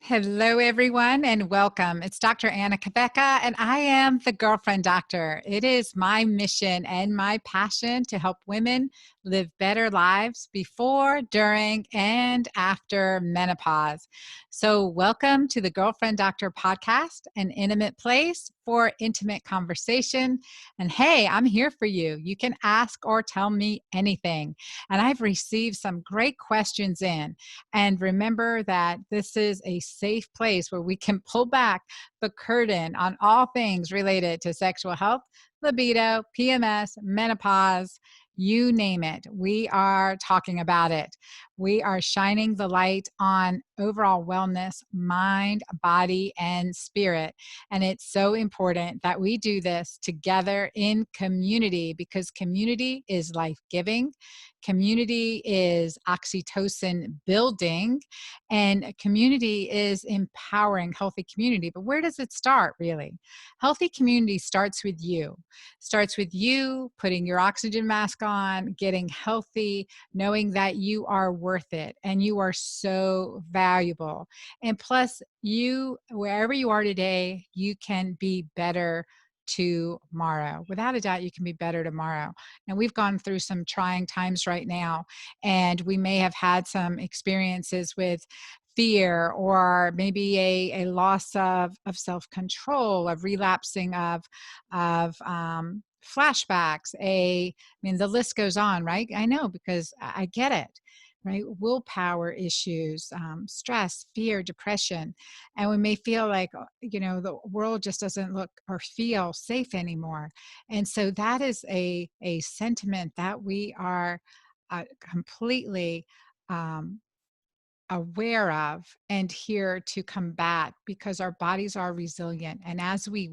Hello, everyone, and welcome. It's Dr. Anna Cabeca, and I am the Girlfriend Doctor. It is my mission and my passion to help women live better lives before, during, and after menopause. So, welcome to the Girlfriend Doctor podcast, an intimate place for intimate conversation. And hey, I'm here for you. You can ask or tell me anything. And I've received some great questions in. And remember that this is a safe place where we can pull back the curtain on all things related to sexual health, libido, PMS, menopause, you name it. We are talking about it. We are shining the light on overall wellness, mind, body, and spirit. And it's so important that we do this together in community because community is life-giving. Community is oxytocin building, and community is empowering. Healthy community. But where does it start, really? Healthy community starts with you. Starts with you putting your oxygen mask on, getting healthy, knowing that you are worth it and you are so valuable. And plus, you, wherever you are today, you can be better tomorrow. Without a doubt, you can be better tomorrow. And we've gone through some trying times right now, and we may have had some experiences with fear or maybe a loss of self-control, of relapsing of flashbacks. I mean, the list goes on, right? I know because I get it, right? Willpower issues, stress, fear, depression. And we may feel like, the world just doesn't look or feel safe anymore. And so that is a sentiment that we are completely aware of and here to combat because our bodies are resilient. And as we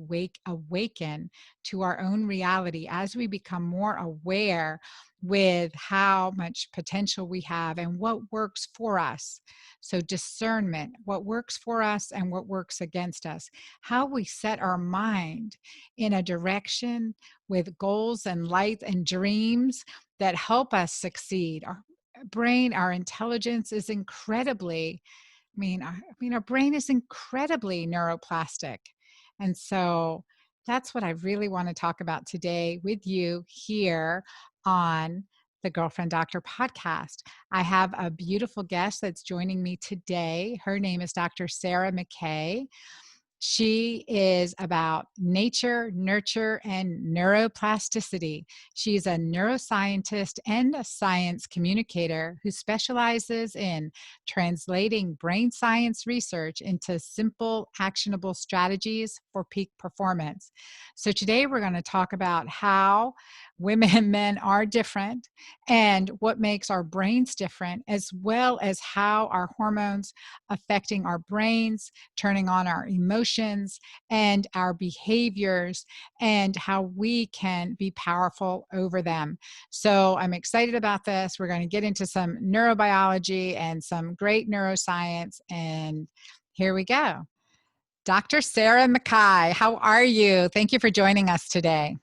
awaken to our own reality, as we become more aware with how much potential we have and what works for us. So discernment, what works for us and what works against us, how we set our mind in a direction with goals and light and dreams that help us succeed. Our brain, our intelligence is incredibly, our brain is incredibly neuroplastic. And so that's what I really want to talk about today with you here on the Girlfriend Doctor podcast. I have a beautiful guest that's joining me today. Her name is Dr. Sarah McKay. She is about nature, nurture, and neuroplasticity. She's a neuroscientist and a science communicator who specializes in translating brain science research into simple, actionable strategies for peak performance. So today we're going to talk about how women and men are different and what makes our brains different, as well as how our hormones affecting our brains, turning on our emotions and our behaviors, and how we can be powerful over them. So I'm excited about this. We're going to get into some neurobiology and some great neuroscience, and here we go. Dr. Sarah McKay, how are you? Thank you for joining us today.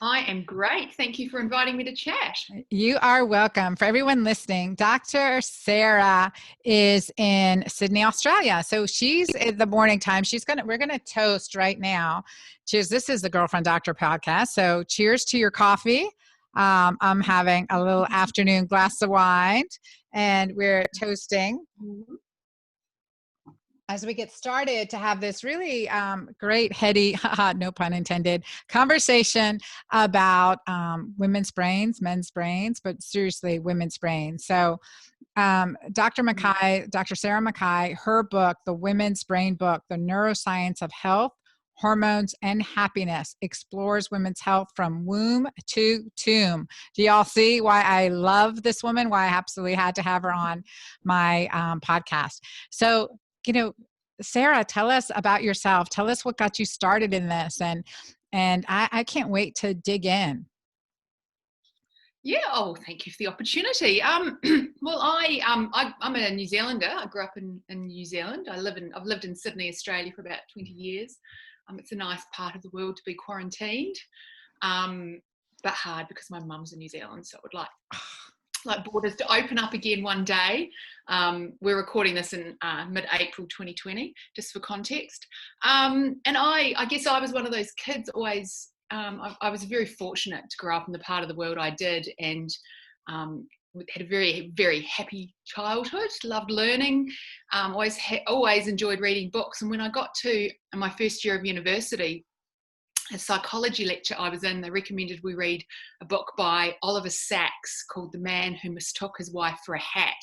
I am great. Thank you for inviting me to chat. You are welcome. For everyone listening, Dr. Sarah is in Sydney, Australia. So she's in the morning time. We're gonna toast right now. Cheers. This is the Girlfriend Doctor podcast. So cheers to your coffee. I'm having a little afternoon glass of wine and we're toasting as we get started to have this really great, heady, no pun intended, conversation about women's brains, men's brains, but seriously, women's brains. So Dr. McKay, Dr. Sarah McKay, her book, The Women's Brain Book, The Neuroscience of Health, Hormones, and Happiness, explores women's health from womb to tomb. Do y'all see why I love this woman, why I absolutely had to have her on my podcast? So, Sarah, tell us about yourself. Tell us what got you started in this, and I can't wait to dig in. Yeah. Oh, thank you for the opportunity. Well, I'm a New Zealander. I grew up in New Zealand. I've lived in Sydney, Australia for about 20 years. It's a nice part of the world to be quarantined, but hard because my mum's in New Zealand, so I would like borders to open up again one day. We're recording this in mid-April 2020, just for context. And I guess I was one of those kids always, I was very fortunate to grow up in the part of the world I did, and had a very, very happy childhood, loved learning, always enjoyed reading books. And when I got to my first year of university, a psychology lecture I was in, they recommended we read a book by Oliver Sacks called The Man Who Mistook His Wife for a Hat,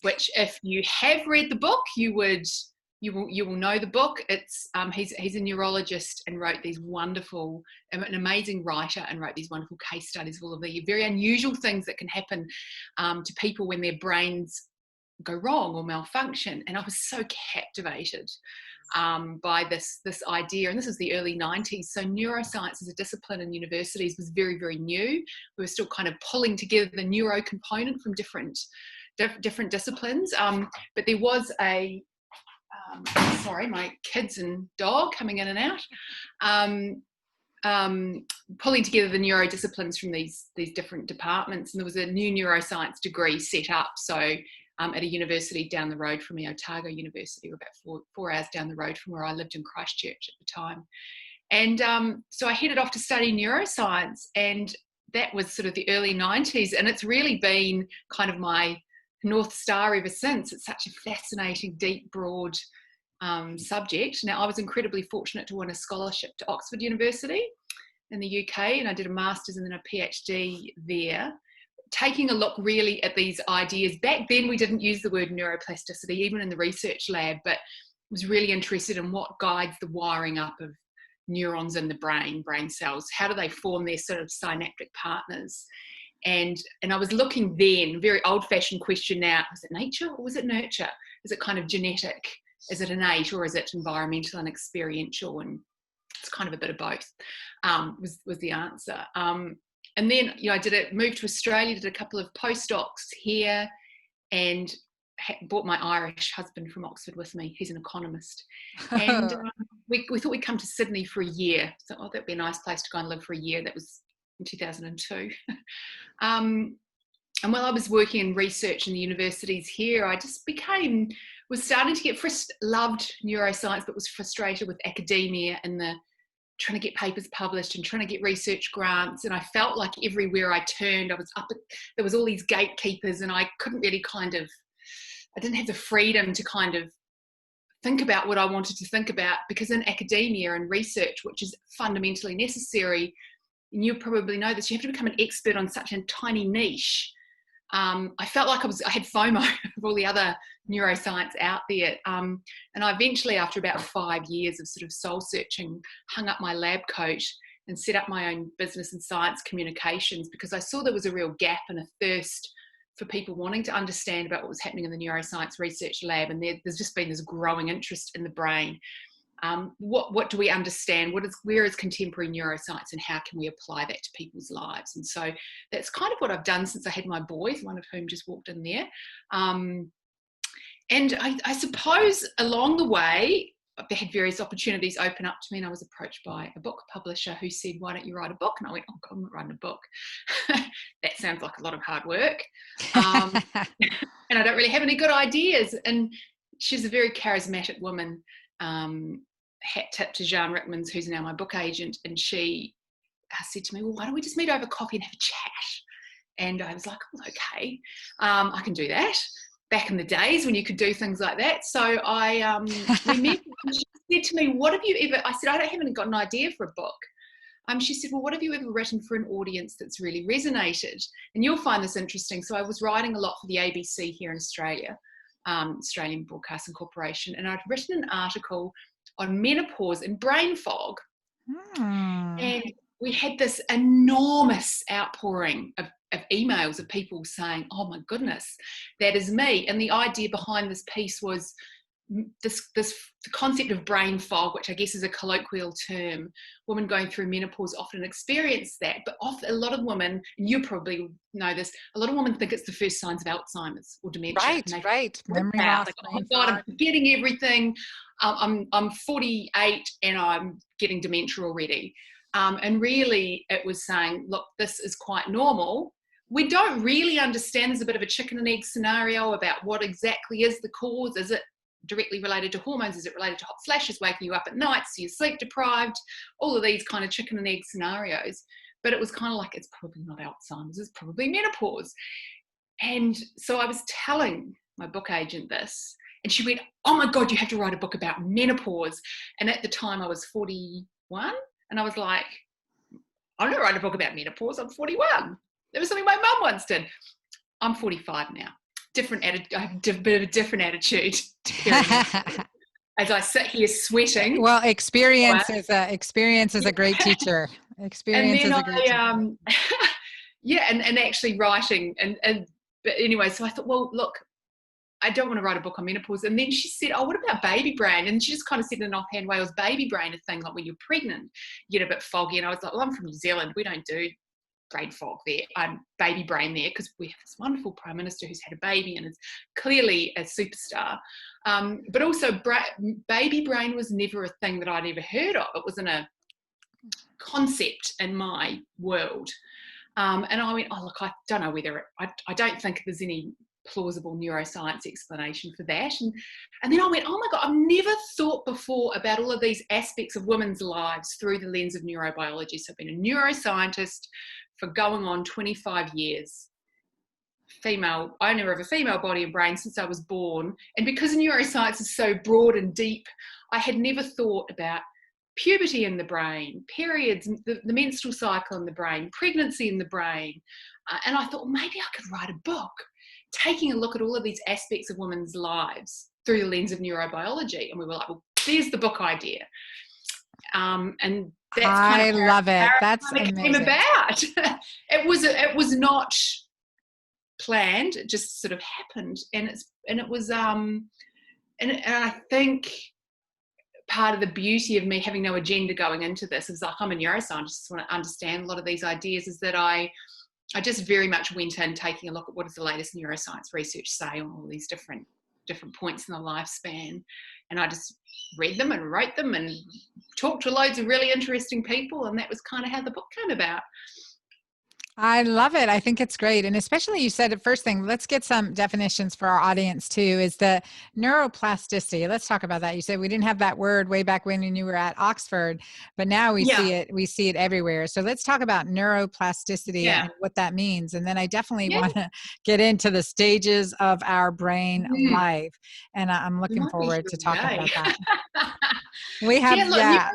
which, if you have read the book, you will know the book. It's he's a neurologist and wrote these wonderful, an amazing writer, and wrote these wonderful case studies of all of the very unusual things that can happen to people when their brains go wrong or malfunction. And I was so captivated by this idea, and this is the early 90s, so neuroscience as a discipline in universities was very, very new. We were still kind of pulling together the neuro component from different disciplines, but there was a sorry, my kids and dog coming in and out, pulling together the neuro disciplines from these different departments, and there was a new neuroscience degree set up, so at a university down the road from me, Otago University, about four hours down the road from where I lived in Christchurch at the time. And so I headed off to study neuroscience, and that was sort of the early 90s, and it's really been kind of my North Star ever since. It's such a fascinating, deep, broad subject. Now, I was incredibly fortunate to win a scholarship to Oxford University in the UK, and I did a master's and then a PhD there, taking a look really at these ideas. Back then, we didn't use the word neuroplasticity, even in the research lab, but was really interested in what guides the wiring up of neurons in the brain cells. How do they form their sort of synaptic partners? And I was looking then, very old-fashioned question now, was it nature or was it nurture? Is it kind of genetic? Is it innate, or is it environmental and experiential? And it's kind of a bit of both, was the answer. And then, I moved to Australia, did a couple of postdocs here, and brought my Irish husband from Oxford with me. He's an economist. And we thought we'd come to Sydney for a year. So, that'd be a nice place to go and live for a year. That was in 2002. And while I was working in research in the universities here, I just was starting to get loved neuroscience, but was frustrated with academia and trying to get papers published and trying to get research grants. And I felt like everywhere I turned, there was all these gatekeepers, and I couldn't really I didn't have the freedom to kind of think about what I wanted to think about, because in academia and research, which is fundamentally necessary, and you probably know this, you have to become an expert on such a tiny niche. I felt like I had FOMO of all the other neuroscience out there. And I eventually, after about 5 years of sort of soul searching, hung up my lab coat and set up my own business and science communications, because I saw there was a real gap and a thirst for people wanting to understand about what was happening in the neuroscience research lab. And there's just been this growing interest in the brain. What do we understand? Where is contemporary neuroscience, and how can we apply that to people's lives? And so that's kind of what I've done since I had my boys, one of whom just walked in there. And I suppose along the way, I had various opportunities open up to me, and I was approached by a book publisher who said, "Why don't you write a book?" And I went, "Oh God, I'm not writing a book. That sounds like a lot of hard work. And I don't really have any good ideas." And she's a very charismatic woman. Hat tip to Jean Rickmans, who's now my book agent, and she said to me, "Well, why don't we just meet over coffee and have a chat?" And I was like, "Oh, okay, I can do that." Back in the days when you could do things like that. So we met, and she said to me, "What have you ever," I said, "I haven't got an idea for a book." She said, "Well, what have you ever written for an audience that's really resonated?" And you'll find this interesting. So I was writing a lot for the ABC here in Australia, Australian Broadcasting Corporation, and I'd written an article on menopause and brain fog. And we had this enormous outpouring of emails of people saying, "Oh my goodness, that is me." And the idea behind this piece was the concept of brain fog, which I guess is a colloquial term. Women going through menopause often experience that, but often a lot of women, and you probably know this, a lot of women think it's the first signs of Alzheimer's or dementia. Right. Memory loss. Like, "Oh God, I'm forgetting everything. I'm 48 and I'm getting dementia already." And really it was saying, look, this is quite normal. we don't really understand. There's a bit of a chicken and egg scenario about what exactly is the cause. Is it directly related to hormones? Is it related to hot flashes waking you up at night so you're sleep deprived? All of these kind of chicken and egg scenarios. But it was kind of like, it's probably not Alzheimer's, it's probably menopause. And so I was telling my book agent this, and she went, oh my God, you have to write a book about menopause. And at the time I was 41, and I was like, I'm not writing a book about menopause, I'm 41. That was something my mum once did. I'm 45 now. I have a bit of a different attitude as I sit here sweating. Well, experience is a great teacher. Experience is a great teacher. Yeah, and actually writing but anyway, so I thought, well, look, I don't want to write a book on menopause. And then she said, oh, what about baby brain? And she just kind of said in an offhand way, was baby brain a thing, like when you're pregnant, you get a bit foggy? And I was like, well, I'm from New Zealand. We don't do brain fog there. I'm baby brain there because we have this wonderful prime minister who's had a baby and is clearly a superstar. But also baby brain was never a thing that I'd ever heard of. It wasn't a concept in my world. And I went, oh, look, I don't know whether I don't think there's any plausible neuroscience explanation for that. And then I went, oh my God, I've never thought before about all of these aspects of women's lives through the lens of neurobiology. So I've been a neuroscientist for going on 25 years, owner of a female body and brain since I was born. And because neuroscience is so broad and deep, I had never thought about puberty in the brain, periods, the menstrual cycle in the brain, pregnancy in the brain. And I thought, well, maybe I could write a book taking a look at all of these aspects of women's lives through the lens of neurobiology. And we were like, well, there's the book idea. And that's I love it. That's amazing. It came about. It was not planned. It just sort of happened. And it was and I think part of the beauty of me having no agenda going into this is like, I'm a neuroscientist, just want to understand a lot of these ideas, is that I just very much went in taking a look at what does the latest neuroscience research say on all these different points in the lifespan. And I just read them and wrote them and talked to loads of really interesting people. And that was kind of how the book came about. I love it. I think it's great. And especially you said the first thing, let's get some definitions for our audience too, is the neuroplasticity. Let's talk about that. You said we didn't have that word way back when you were at Oxford, but now we see it everywhere. So let's talk about neuroplasticity and what that means. And then I definitely want to get into the stages of our brain life. And I'm looking forward to talking about that. We have,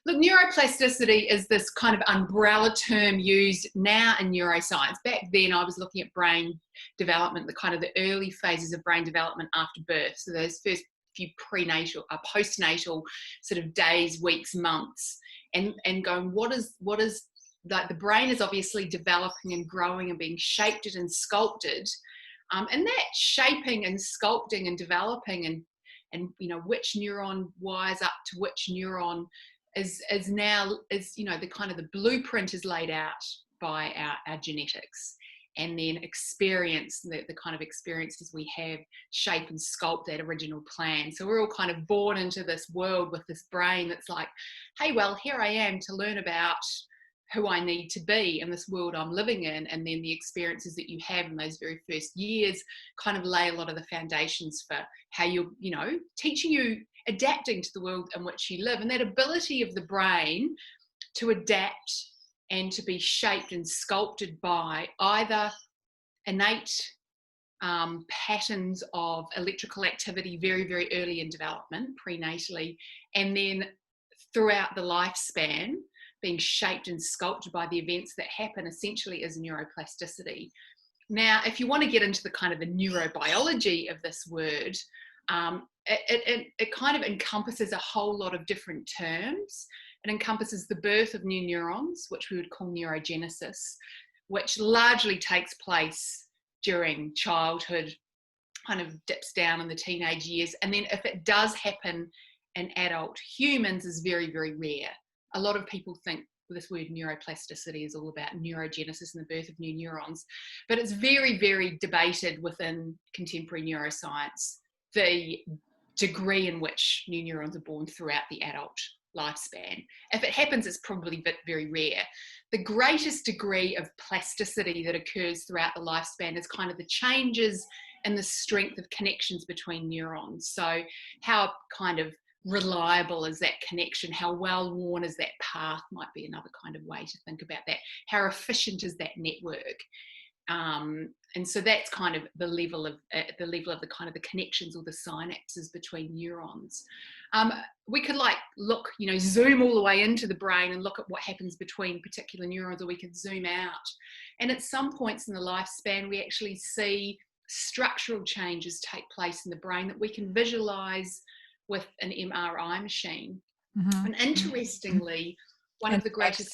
Look, neuroplasticity is this kind of umbrella term used now in neuroscience. Back then, I was looking at brain development, the early phases of brain development after birth. So those first few postnatal sort of days, weeks, months, and going, what is like the brain is obviously developing and growing and being shaped and sculpted, and that shaping and sculpting and developing and which neuron wires up to which neuron is now the kind of the blueprint is laid out by our genetics, and then experience, the kind of experiences we have shape and sculpt that original plan. So we're all kind of born into this world with this brain that's like, hey, well, here I am to learn about who I need to be in this world I'm living in. And then the experiences that you have in those very first years kind of lay a lot of the foundations for how you're, teaching you, adapting to the world in which you live. And that ability of the brain to adapt and to be shaped and sculpted by either innate patterns of electrical activity very, very early in development, prenatally, and then throughout the lifespan, being shaped and sculpted by the events that happen, essentially is neuroplasticity. Now, if you want to get into the kind of the neurobiology of this word, it kind of encompasses a whole lot of different terms. It encompasses the birth of new neurons, which we would call neurogenesis, which largely takes place during childhood, kind of dips down in the teenage years. And then if it does happen in adult humans, is very, very rare. A lot of people think this word neuroplasticity is all about neurogenesis and the birth of new neurons, but it's very, very debated within contemporary neuroscience, the degree in which new neurons are born throughout the adult lifespan. If it happens, it's probably very rare. The greatest degree of plasticity that occurs throughout the lifespan is kind of the changes in the strength of connections between neurons. So how kind of reliable is that connection? How well worn is that path? Might be another kind of way to think about that. How efficient is that network? And so that's kind of the level of the kind of the connections or the synapses between neurons. We could look, zoom all the way into the brain and look at what happens between particular neurons, or we could zoom out. And at some points in the lifespan, we actually see structural changes take place in the brain that we can visualize with an MRI machine. Mm-hmm. And interestingly, one of the greatest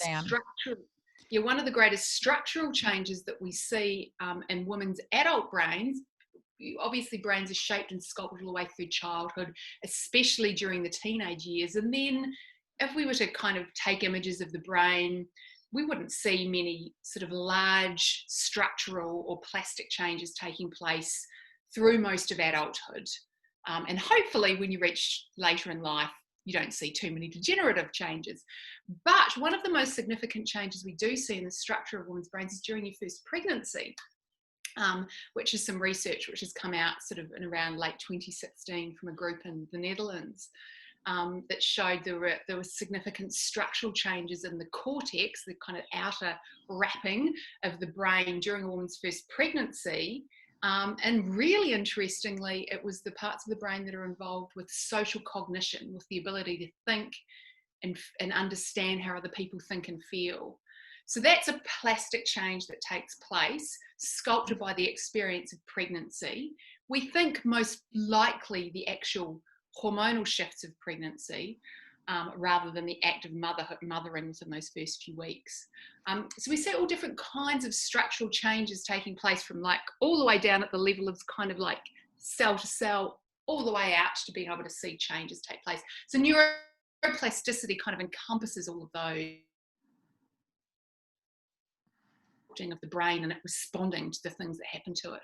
structural changes that we see in women's adult brains, obviously brains are shaped and sculpted all the way through childhood, especially during the teenage years. And then if we were to kind of take images of the brain, we wouldn't see many sort of large structural or plastic changes taking place through most of adulthood. And hopefully when you reach later in life, you don't see too many degenerative changes. But one of the most significant changes we do see in the structure of women's brains is during your first pregnancy, which is some research which has come out sort of in around late 2016 from a group in the Netherlands, that showed there were significant structural changes in the cortex, the kind of outer wrapping of the brain during a woman's first pregnancy. And really interestingly, it was the parts of the brain that are involved with social cognition, with the ability to think and understand how other people think and feel. So that's a plastic change that takes place, sculpted by the experience of pregnancy. We think most likely the actual hormonal shifts of pregnancy, rather than the act of mothering within those first few weeks. So we see all different kinds of structural changes taking place, from all the way down at the level of kind of cell to cell, all the way out to being able to see changes take place. So neuroplasticity kind of encompasses all of those of the brain and it responding to the things that happen to it.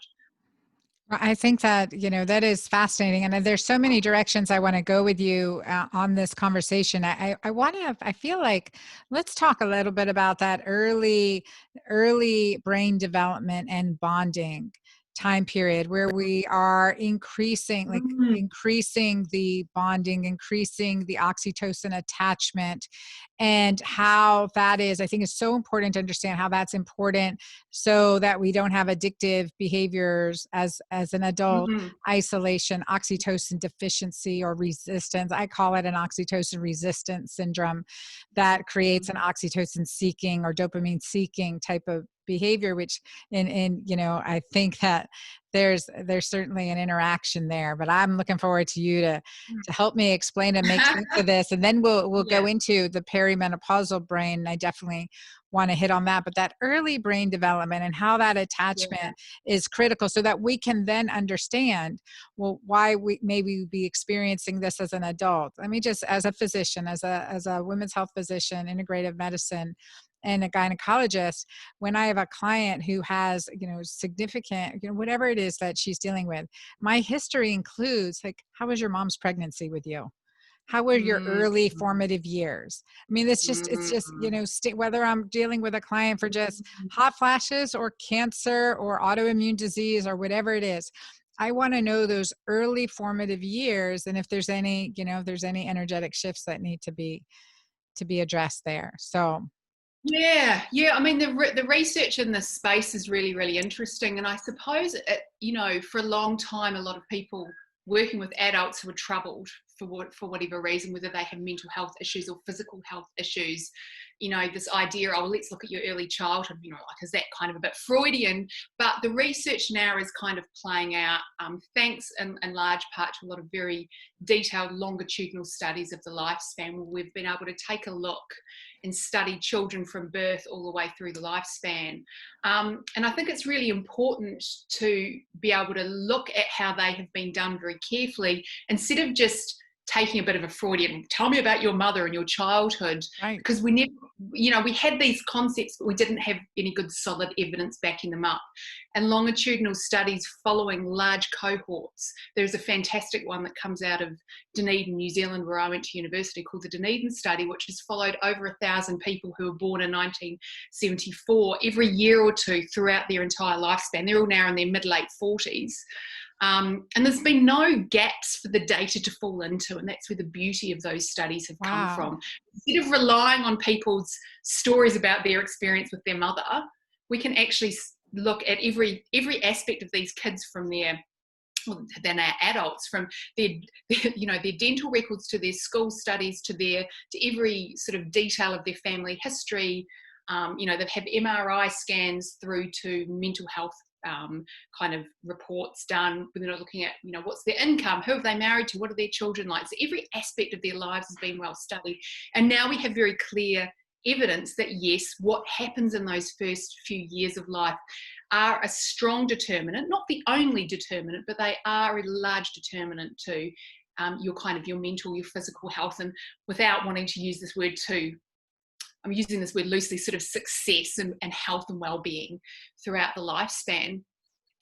I think that, that is fascinating. And there's so many directions I want to go with you on this conversation. I feel like let's talk a little bit about that early brain development and bonding time period where we are increasing the bonding, increasing the oxytocin attachment, and how that is, I think it's so important to understand how that's important so that we don't have addictive behaviors as an adult. Mm-hmm. Isolation, oxytocin deficiency or resistance. I call it an oxytocin resistance syndrome that creates an oxytocin seeking or dopamine seeking type of behavior, which I think that there's certainly an interaction there, but I'm looking forward to you to help me explain and make sense of this. And then we'll go into the perimenopausal brain. I definitely want to hit on that, but that early brain development and how that attachment is critical so that we can then understand, well, why we maybe be experiencing this as an adult. Let me just, as a physician, as a women's health physician, integrative medicine, and a gynecologist, when I have a client who has, significant, whatever it is that she's dealing with, my history includes how was your mom's pregnancy with you? How were your early formative years? I mean, it's just, whether I'm dealing with a client for just hot flashes or cancer or autoimmune disease or whatever it is, I want to know those early formative years. And if there's any, energetic shifts that need to be addressed there. So. Yeah. I mean, the research in this space is really, really interesting. And I suppose, for a long time, a lot of people working with adults who are troubled for whatever reason, whether they have mental health issues or physical health issues, this idea, let's look at your early childhood, is that kind of a bit Freudian? But the research now is kind of playing out, thanks in large part to a lot of very detailed longitudinal studies of the lifespan, where we've been able to take a look and study children from birth all the way through the lifespan. And I think it's really important to be able to look at how they have been done very carefully, instead of just taking a bit of a Freudian, tell me about your mother and your childhood, Right. because we never, we had these concepts, but we didn't have any good solid evidence backing them up. And longitudinal studies following large cohorts, there's a fantastic one that comes out of Dunedin, New Zealand, where I went to university, called the Dunedin study, which has followed over 1,000 people who were born in 1974 every year or two throughout their entire lifespan. They're all now in their mid-late 40s. And there's been no gaps for the data to fall into, and that's where the beauty of those studies have come Wow. from. Instead of relying on people's stories about their experience with their mother, we can actually look at every aspect of these kids from their, well, than our adults, from their dental records to their school studies to every sort of detail of their family history. They've had MRI scans through to mental health kind of reports done. They're looking at, what's their income, who have they married to, what are their children like. So every aspect of their lives has been well studied. And now we have very clear evidence that yes, what happens in those first few years of life are a strong determinant, not the only determinant, but they are a large determinant to your mental, your physical health. And without wanting to use this word too, I'm using this word loosely, sort of success and health and well-being throughout the lifespan.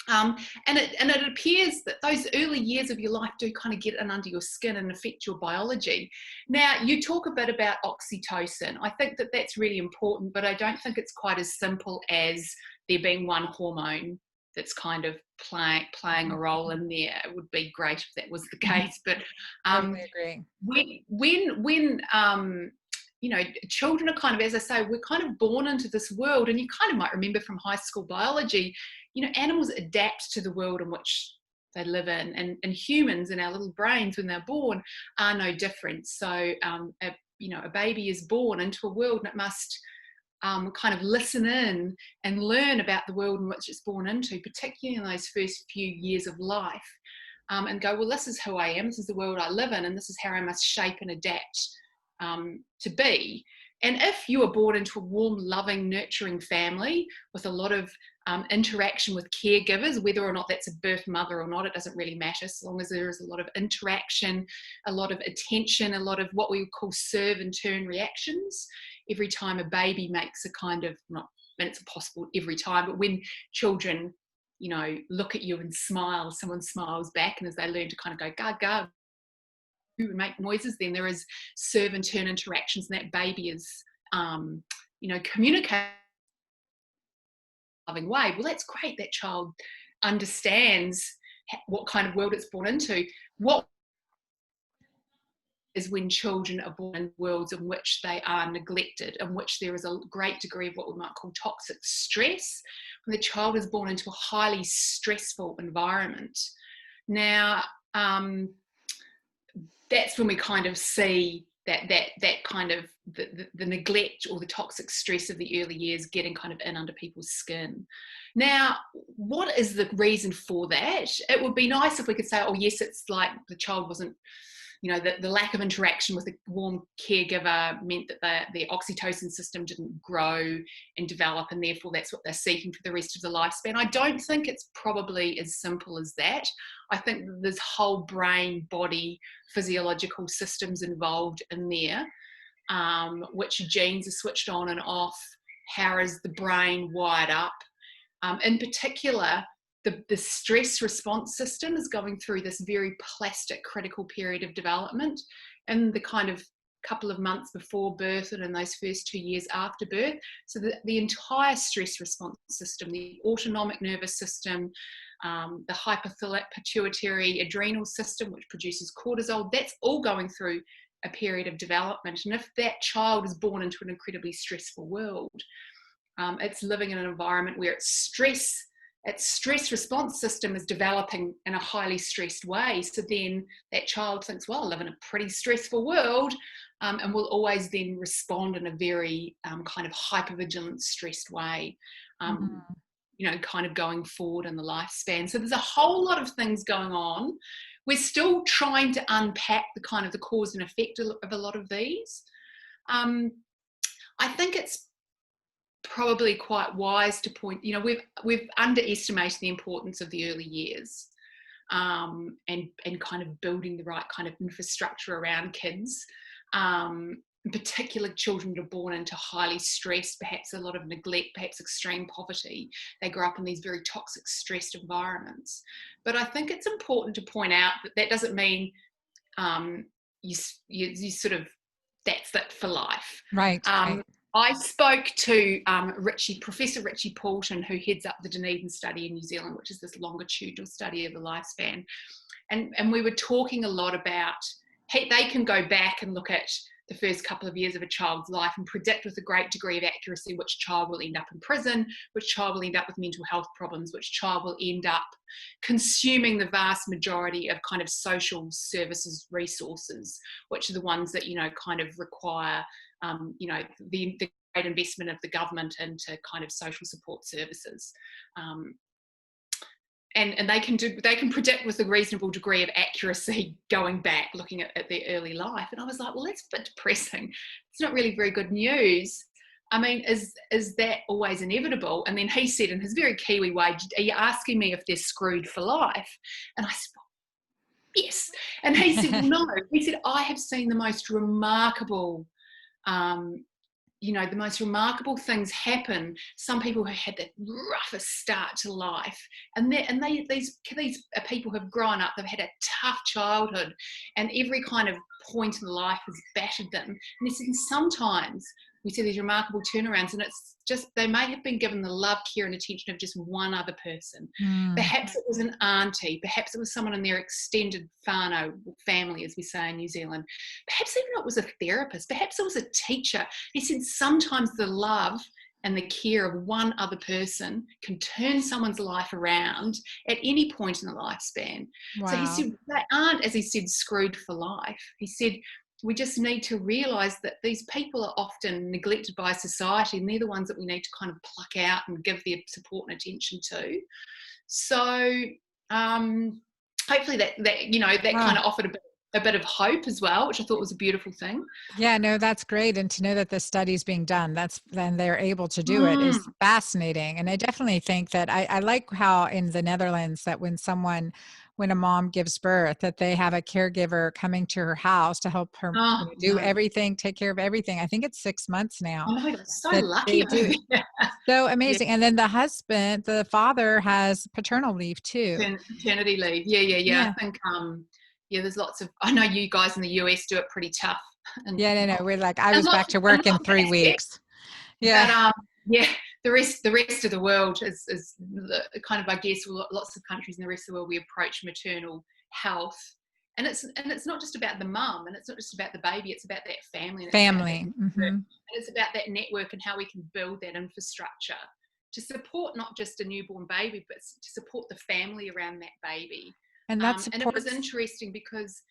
And it appears that those early years of your life do kind of get in under your skin and affect your biology. Now, you talk a bit about oxytocin. I think that that's really important, but I don't think it's quite as simple as there being one hormone that's kind of playing a role in there. It would be great if that was the case, but Totally agree. when children are kind of, as I say, we're kind of born into this world, and you kind of might remember from high school biology, animals adapt to the world in which they live in, and humans in our little brains when they're born are no different. So, a baby is born into a world, and it must kind of listen in and learn about the world in which it's born into, particularly in those first few years of life, and go, well, this is who I am, this is the world I live in, and this is how I must shape and adapt to be. And if you are born into a warm, loving, nurturing family with a lot of interaction with caregivers, whether or not that's a birth mother or not, it doesn't really matter, so long as there is a lot of interaction, a lot of attention, a lot of what we would call serve and turn reactions. Every time a baby makes a kind of, not, and it's impossible every time, but when children, look at you and smile, someone smiles back, and as they learn to kind of go gaga and make noises, then there is serve and turn interactions, and that baby is communicating in a loving way. Well, that's great, that child understands what kind of world it's born into. What is when children are born in worlds in which they are neglected, in which there is a great degree of what we might call toxic stress, when the child is born into a highly stressful environment. Now, that's when we kind of see that kind of the neglect or the toxic stress of the early years getting kind of in under people's skin. Now, what is the reason for that? It would be nice if we could say, oh yes, it's like the child wasn't, the lack of interaction with a warm caregiver meant that the oxytocin system didn't grow and develop, and therefore that's what they're seeking for the rest of the lifespan. I don't think it's probably as simple as that. I think there's whole brain, body, physiological systems involved in there, which genes are switched on and off, how is the brain wired up. In particular, the stress response system is going through this very plastic critical period of development in the kind of couple of months before birth and in those first 2 years after birth. So the entire stress response system, the autonomic nervous system, the hypothalamic pituitary adrenal system, which produces cortisol, that's all going through a period of development. And if that child is born into an incredibly stressful world, it's living in an environment where its stress response system is developing in a highly stressed way. So then that child thinks, well, I live in a pretty stressful world, and will always then respond in a very kind of hypervigilant, stressed way, kind of going forward in the lifespan. So there's a whole lot of things going on. We're still trying to unpack the kind of the cause and effect of a lot of these. I think it's probably quite wise to point, we've underestimated the importance of the early years. and kind of building the right kind of infrastructure around kids. In particular, children that are born into highly stressed, perhaps a lot of neglect, perhaps extreme poverty. They grow up in these very toxic, stressed environments. But I think it's important to point out that that doesn't mean you sort of, that's it for life. Right. Right. I spoke to Professor Richie Poulton, who heads up the Dunedin study in New Zealand, which is this longitudinal study of the lifespan. And we were talking a lot about, hey, they can go back and look at the first couple of years of a child's life and predict with a great degree of accuracy which child will end up in prison, which child will end up with mental health problems, which child will end up consuming the vast majority of kind of social services resources, which are the ones that, kind of require, the great investment of the government into kind of social support services. And they can predict with a reasonable degree of accuracy going back, looking at their early life. And I was like, well, that's a bit depressing. It's not really very good news. I mean, is that always inevitable? And then he said in his very Kiwi way, are you asking me if they're screwed for life? And I said, yes. And he said, well, no. He said, I have seen the most remarkable the most remarkable things happen. Some people who had the roughest start to life, these people have grown up, they've had a tough childhood, and every kind of point in life has battered them. And he said, sometimes we see these remarkable turnarounds, and it's just, they may have been given the love, care and attention of just one other person. Perhaps it was an auntie, perhaps it was someone in their extended whānau family, as we say in New Zealand, perhaps even it was a therapist, perhaps it was a teacher. He said sometimes the love and the care of one other person can turn someone's life around at any point in the lifespan. Wow. So he said, they aren't, as he said, screwed for life. He said, we just need to realise that these people are often neglected by society, and they're the ones that we need to kind of pluck out and give their support and attention to. So hopefully that kind of offered a bit of hope as well, which I thought was a beautiful thing. Yeah, no, that's great. And to know that the study's being done, then they're able to do it is fascinating. And I definitely think that I like how in the Netherlands that when a mom gives birth, that they have a caregiver coming to her house to help her do everything, take care of everything. I think it's 6 months now. Oh my God, so that lucky. they do. So amazing. Yeah. And then the father has paternal leave too. Paternity leave. Yeah. I think, there's lots of, I know you guys in the US do it pretty tough. And, no. We're like, I was back to work in 3 weeks. Yeah. But, the rest of the world is kind of, I guess, lots of countries in the rest of the world, we approach maternal health, and it's not just about the mum, and it's not just about the baby, it's about that family. And it's about that network and how we can build that infrastructure to support not just a newborn baby, but to support the family around that baby. And and it was interesting because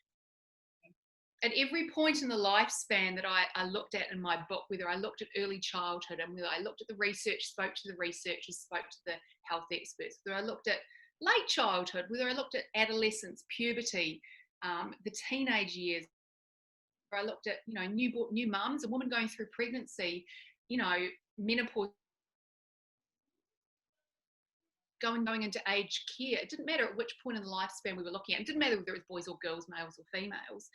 at every point in the lifespan that I looked at in my book, whether I looked at early childhood and whether I looked at the research, spoke to the researchers, spoke to the health experts, whether I looked at late childhood, whether I looked at adolescence, puberty, the teenage years, where I looked at, new mums, a woman going through pregnancy, menopause, going into aged care. It didn't matter at which point in the lifespan we were looking at. It didn't matter whether it was boys or girls, males or females.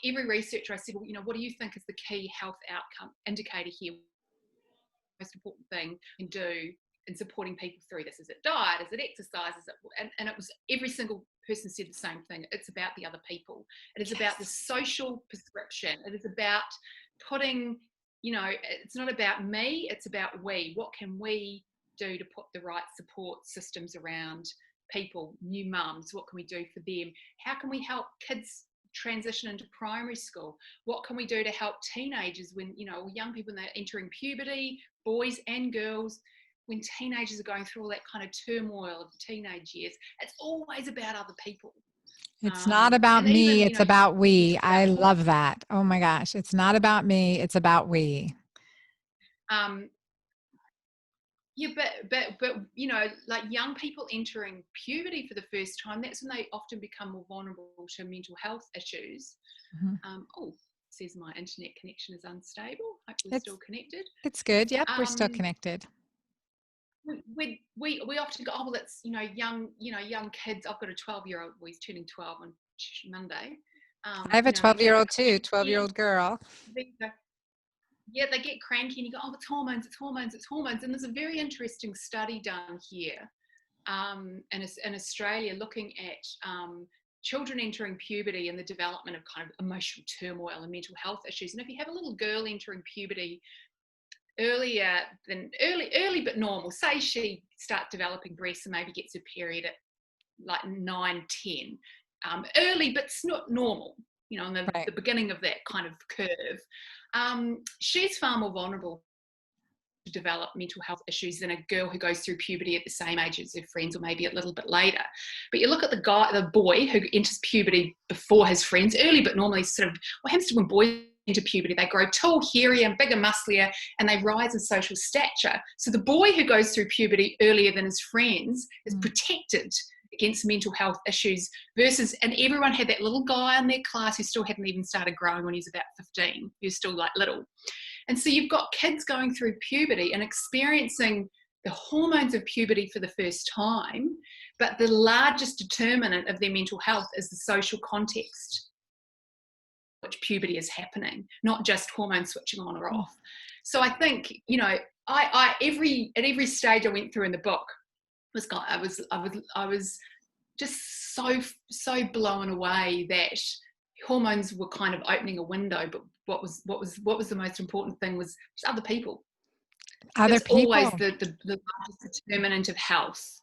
Every researcher, I said, well, what do you think is the key health outcome indicator here? Most important thing you can do in supporting people through this? Is it diet? Is it exercise? And it was, every single person said the same thing. It's about the other people. It is about the social prescription. It is about putting, it's not about me, it's about we. What can we do to put the right support systems around people, new mums? What can we do for them? How can we help kids transition into primary school? What can we do to help teenagers when, young people, when they're entering puberty, boys and girls, when teenagers are going through all that kind of turmoil of the teenage years? It's always about other people. It's not about me, it's about we. I love that. Oh my gosh. It's not about me, it's about we. Yeah, but like young people entering puberty for the first time, that's when they often become more vulnerable to mental health issues. Says my internet connection is unstable. Hope we're still connected. It's good. Yep, we're still connected. we often go, oh well, it's young kids. I've got a 12-year-old. Well, he's turning 12 on Monday. I have a They get 12-year-old too, cranky. 12-year-old girl. They get cranky, and you go, oh, it's hormones, it's hormones, it's hormones. And there's a very interesting study done here in Australia looking at children entering puberty and the development of kind of emotional turmoil and mental health issues. And if you have a little girl entering puberty early but normal, say she starts developing breasts and maybe gets her period at like 9, 10, early but it's not normal, in the beginning of that kind of curve, she's far more vulnerable to develop mental health issues than a girl who goes through puberty at the same age as her friends or maybe a little bit later. But you look at the boy who enters puberty before his friends, early but normally sort of what happens to when boys into puberty, they grow tall, hairy and bigger, musclier, and they rise in social stature. So the boy who goes through puberty earlier than his friends is protected against mental health issues and everyone had that little guy in their class who still hadn't even started growing when he was about 15, he was still like little. And so you've got kids going through puberty and experiencing the hormones of puberty for the first time, but the largest determinant of their mental health is the social context which puberty is happening, not just hormone switching on or off. So I think, at every stage I went through in the book, I was just so blown away that hormones were kind of opening a window, but what was the most important thing was just other people. It's always the largest determinant of health.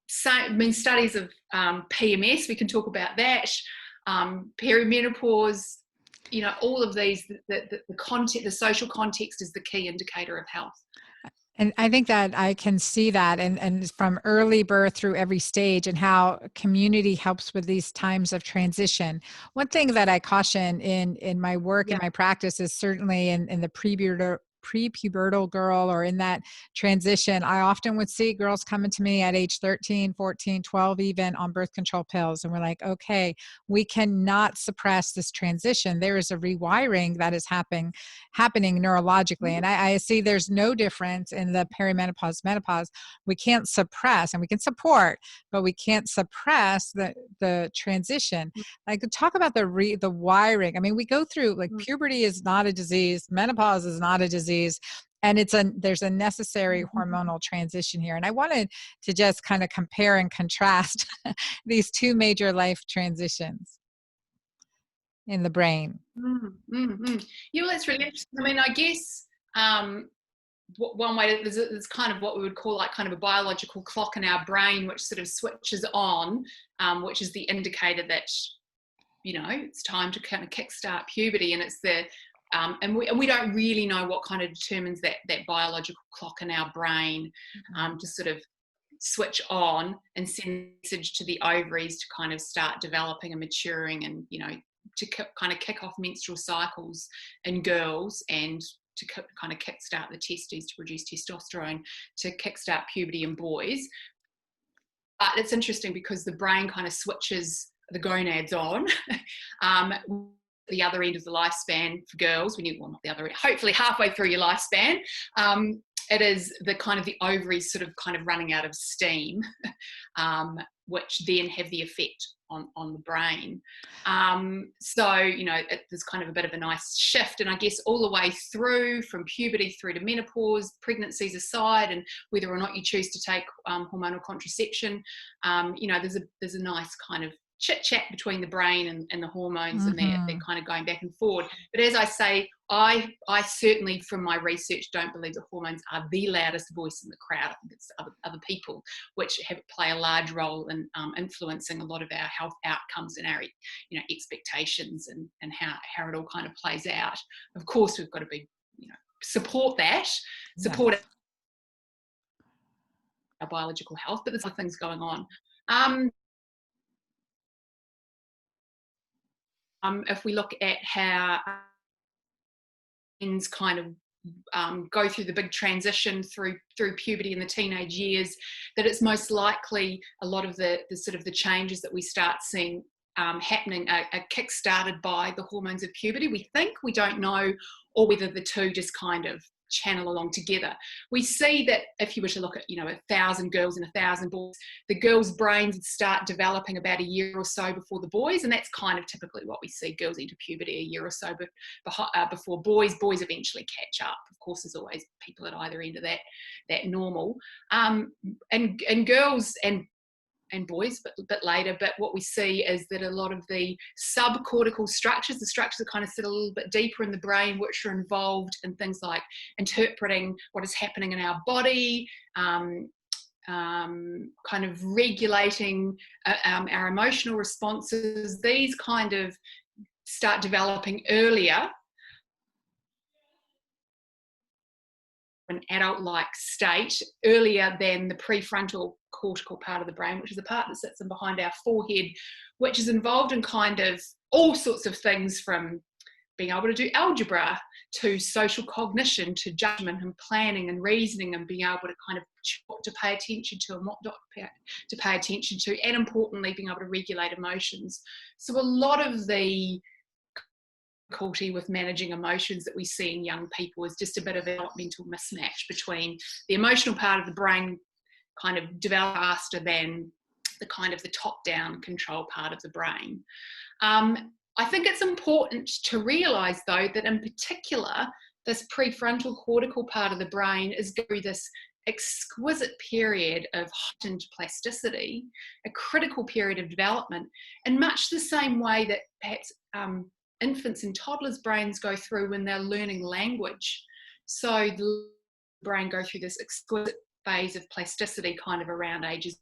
Studies of PMS, we can talk about that. Perimenopause, all of these, the social context is the key indicator of health. And I think that I can see that and from early birth through every stage and how community helps with these times of transition. One thing that I caution in my work and my practice is certainly in the prepubertal girl or in that transition, I often would see girls coming to me at age 13, 14, 12, even on birth control pills. And we're like, okay, we cannot suppress this transition. There is a rewiring that is happening neurologically. And I see there's no difference in the perimenopause, menopause. We can't suppress and we can support, but we can't suppress the transition. I could talk about the wiring. I mean, we go through like puberty is not a disease, menopause is not a disease, and there's a necessary hormonal transition here. And I wanted to just kind of compare and contrast these two major life transitions in the brain. That's really interesting. I mean, I guess one way there's kind of what we would call like kind of a biological clock in our brain which sort of switches on, which is the indicator that it's time to kind of kickstart puberty, and it's the and we don't really know what kind of determines that biological clock in our brain to sort of switch on and send a message to the ovaries to kind of start developing and maturing, and to kind of kick off menstrual cycles in girls, and to kind of kickstart the testes to produce testosterone, to kickstart puberty in boys. But it's interesting because the brain kind of switches the gonads on the other end of the lifespan for girls. Not the other end, hopefully halfway through your lifespan. It is the kind of the ovaries sort of kind of running out of steam, which then have the effect on the brain. So, there's kind of a bit of a nice shift. And I guess all the way through, from puberty through to menopause, pregnancies aside, and whether or not you choose to take hormonal contraception, there's a nice kind of chit chat between the brain and the hormones, and they're kind of going back and forward. But as I say, I certainly, from my research, don't believe that hormones are the loudest voice in the crowd. I think it's other people which play a large role in influencing a lot of our health outcomes and our expectations and how it all kind of plays out. Of course, we've got to support our biological health, but there's other things going on. If we look at how kind of go through the big transition through puberty in the teenage years, that it's most likely a lot of the sort of the changes that we start seeing happening are kick-started by the hormones of puberty. We think, we don't know, or whether the two just kind of channel along together. We see that if you were to look at, 1,000 girls and 1,000 boys, the girls' brains would start developing about a year or so before the boys, and that's kind of typically what we see. Girls enter puberty a year or so before boys. Boys eventually catch up. Of course, there's always people at either end of that normal. And girls and boys a bit later, but what we see is that a lot of the subcortical structures, the structures that kind of sit a little bit deeper in the brain, which are involved in things like interpreting what is happening in our body, kind of regulating our emotional responses, these kind of start developing earlier, an adult-like state, earlier than the prefrontal cortical part of the brain, which is the part that sits in behind our forehead, which is involved in kind of all sorts of things, from being able to do algebra to social cognition to judgment and planning and reasoning, and being able to kind of what to pay attention to and what not to pay attention to, and importantly being able to regulate emotions. So a lot of the difficulty with managing emotions that we see in young people is just a bit of a developmental mismatch between the emotional part of the brain kind of develop faster than the kind of the top-down control part of the brain. I think it's important to realise, though, that in particular, this prefrontal cortical part of the brain is going through this exquisite period of heightened plasticity, a critical period of development, in much the same way that perhaps infants and toddlers' brains go through when they're learning language. So the brain go through this exquisite phase of plasticity kind of around ages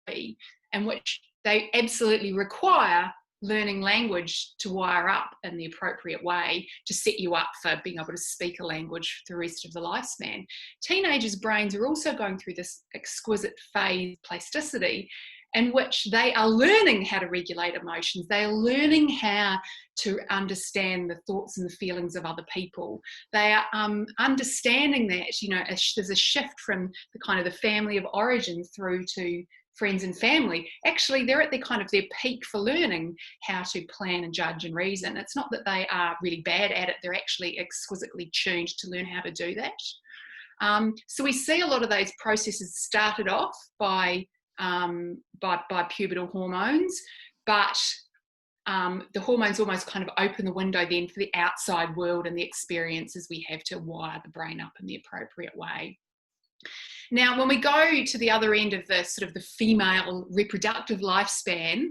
3, and which they absolutely require learning language to wire up in the appropriate way to set you up for being able to speak a language for the rest of the lifespan. Teenagers' brains are also going through this exquisite phase of plasticity in which they are learning how to regulate emotions. They are learning how to understand the thoughts and the feelings of other people. They are understanding that, there's a shift from the kind of the family of origin through to friends and family. Actually, they're at their peak for learning how to plan and judge and reason. It's not that they are really bad at it. They're actually exquisitely tuned to learn how to do that. So we see a lot of those processes started off by pubertal hormones, but the hormones almost kind of open the window then for the outside world and the experiences we have to wire the brain up in the appropriate way. Now, when we go to the other end of the sort of the female reproductive lifespan,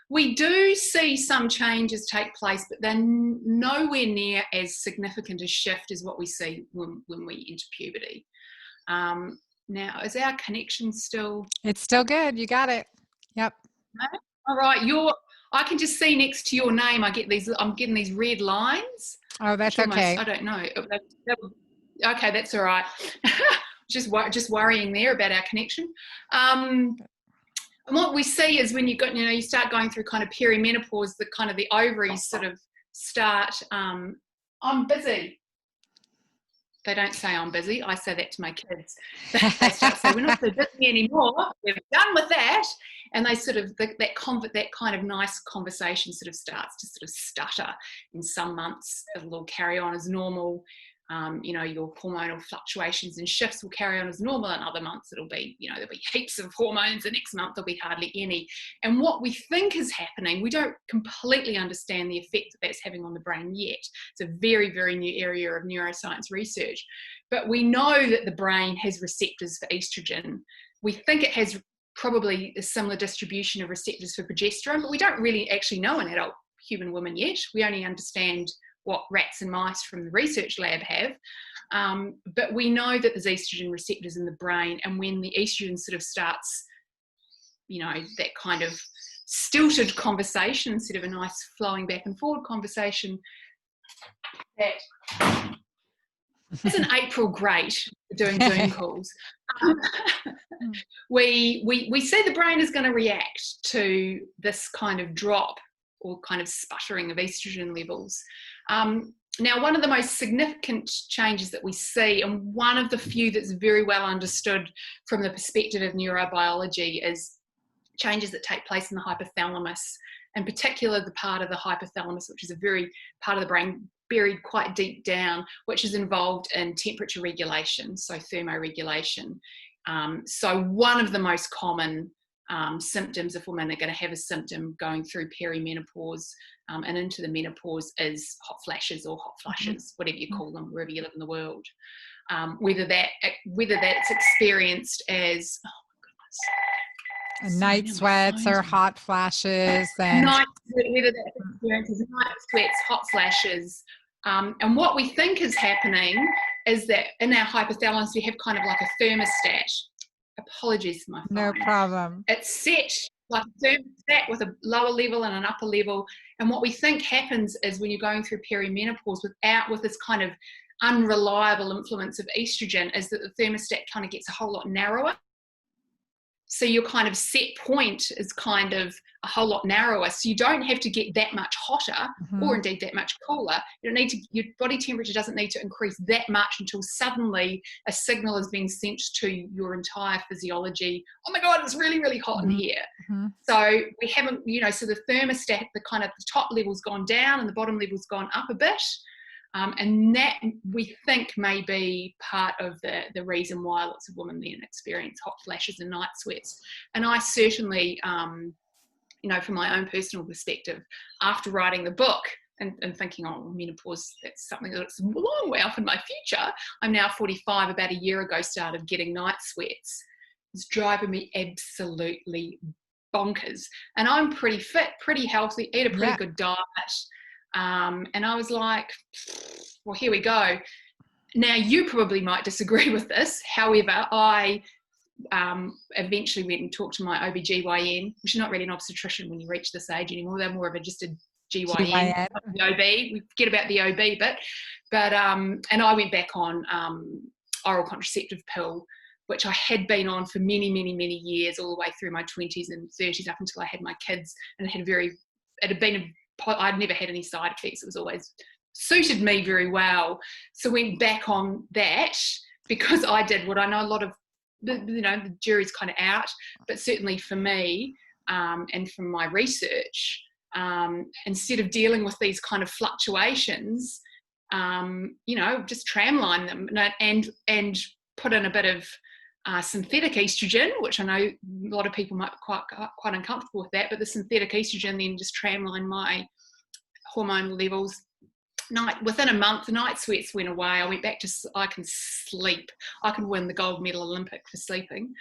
we do see some changes take place, but they're nowhere near as significant a shift as what we see when we enter puberty. Now, is our connection still? It's still good. You got it. Yep. No? All right. I can just see next to your name, I'm getting these red lines. Oh, that's okay. I don't know. Okay, that's all right. just worrying there about our connection. And what we see is when you start going through kind of perimenopause, the ovaries sort of start, I'm busy. They don't say I'm busy. I say that to my kids. They start saying, we're not so busy anymore. We're done with that. And they sort of, that kind of nice conversation sort of starts to sort of stutter. In some months, it'll carry on as normal. Your hormonal fluctuations and shifts will carry on as normal. In other months, it'll be, there'll be heaps of hormones. The next month, there'll be hardly any. And what we think is happening, we don't completely understand the effect that that's having on the brain yet. It's a very, very new area of neuroscience research. But we know that the brain has receptors for estrogen. We think it has probably a similar distribution of receptors for progesterone, but we don't really actually know in adult human women yet. We only understand what rats and mice from the research lab have. But we know that there's estrogen receptors in the brain, and when the estrogen sort of starts, that kind of stilted conversation instead of a nice flowing back and forward conversation, it's an April great for doing Zoom calls. We see the brain is going to react to this kind of drop or kind of sputtering of estrogen levels. Now, one of the most significant changes that we see, and one of the few that's very well understood from the perspective of neurobiology, is changes that take place in the hypothalamus, in particular the part of the hypothalamus, which is a very part of the brain buried quite deep down, which is involved in temperature regulation, so thermoregulation. So one of the most common symptoms, if women are going to have a symptom going through perimenopause and into the menopause, is hot flashes or hot flushes, whatever you call them, wherever you live in the world. Whether that's experienced as, oh my goodness, night sweats or hot flashes, and whether that's experienced as night sweats, hot flashes. And what we think is happening is that in our hypothalamus we have kind of like a thermostat. Apologies for my phone. No problem. It's set like a thermostat with a lower level and an upper level. And what we think happens is when you're going through perimenopause with this kind of unreliable influence of estrogen, is that the thermostat kind of gets a whole lot narrower. So your kind of set point is kind of a whole lot narrower. So you don't have to get that much hotter or indeed that much cooler. You don't need to, your body temperature doesn't need to increase that much until suddenly a signal is being sent to your entire physiology. Oh my God, it's really, really hot in here. So we haven't, so the thermostat, the kind of the top level's gone down and the bottom level's gone up a bit. And that we think may be part of the reason why lots of women then experience hot flashes and night sweats. And I certainly, from my own personal perspective, after writing the book and thinking, oh, menopause, that's something that's a long way off in my future. I'm now 45, about a year ago, started getting night sweats. It's driving me absolutely bonkers. And I'm pretty fit, pretty healthy, eat a pretty good diet. And I was like, well, here we go. Now, you probably might disagree with this. However, I eventually went and talked to my OBGYN, which is not really an obstetrician when you reach this age anymore. They're more of just a GYN. The OB. We forget about the OB bit. But, and I went back on oral contraceptive pill, which I had been on for many, many, many years, all the way through my 20s and 30s up until I had my kids. And I'd never had any side effects. It was always suited me very well. So went back on that because I did what I know a lot of, the jury's kind of out, but certainly for me and from my research, instead of dealing with these kind of fluctuations, just tramline them and put in a bit of synthetic estrogen, which I know a lot of people might be quite uncomfortable with that, but the synthetic estrogen then just tramline my hormonal levels. Within a month, the night sweats went away. I went back to, I can sleep. I can win the gold medal Olympic for sleeping.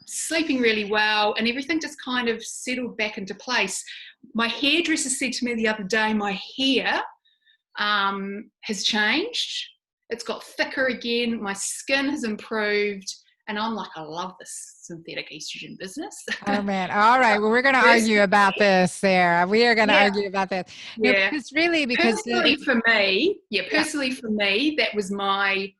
Sleeping really well, and everything just kind of settled back into place. My hairdresser said to me the other day, my hair has changed. It's got thicker again. My skin has improved. And I'm like, I love this synthetic estrogen business. Oh, man. All right. Well, we're going to argue about this, Sarah. We are going to argue about this. Yeah. Personally for me, that was my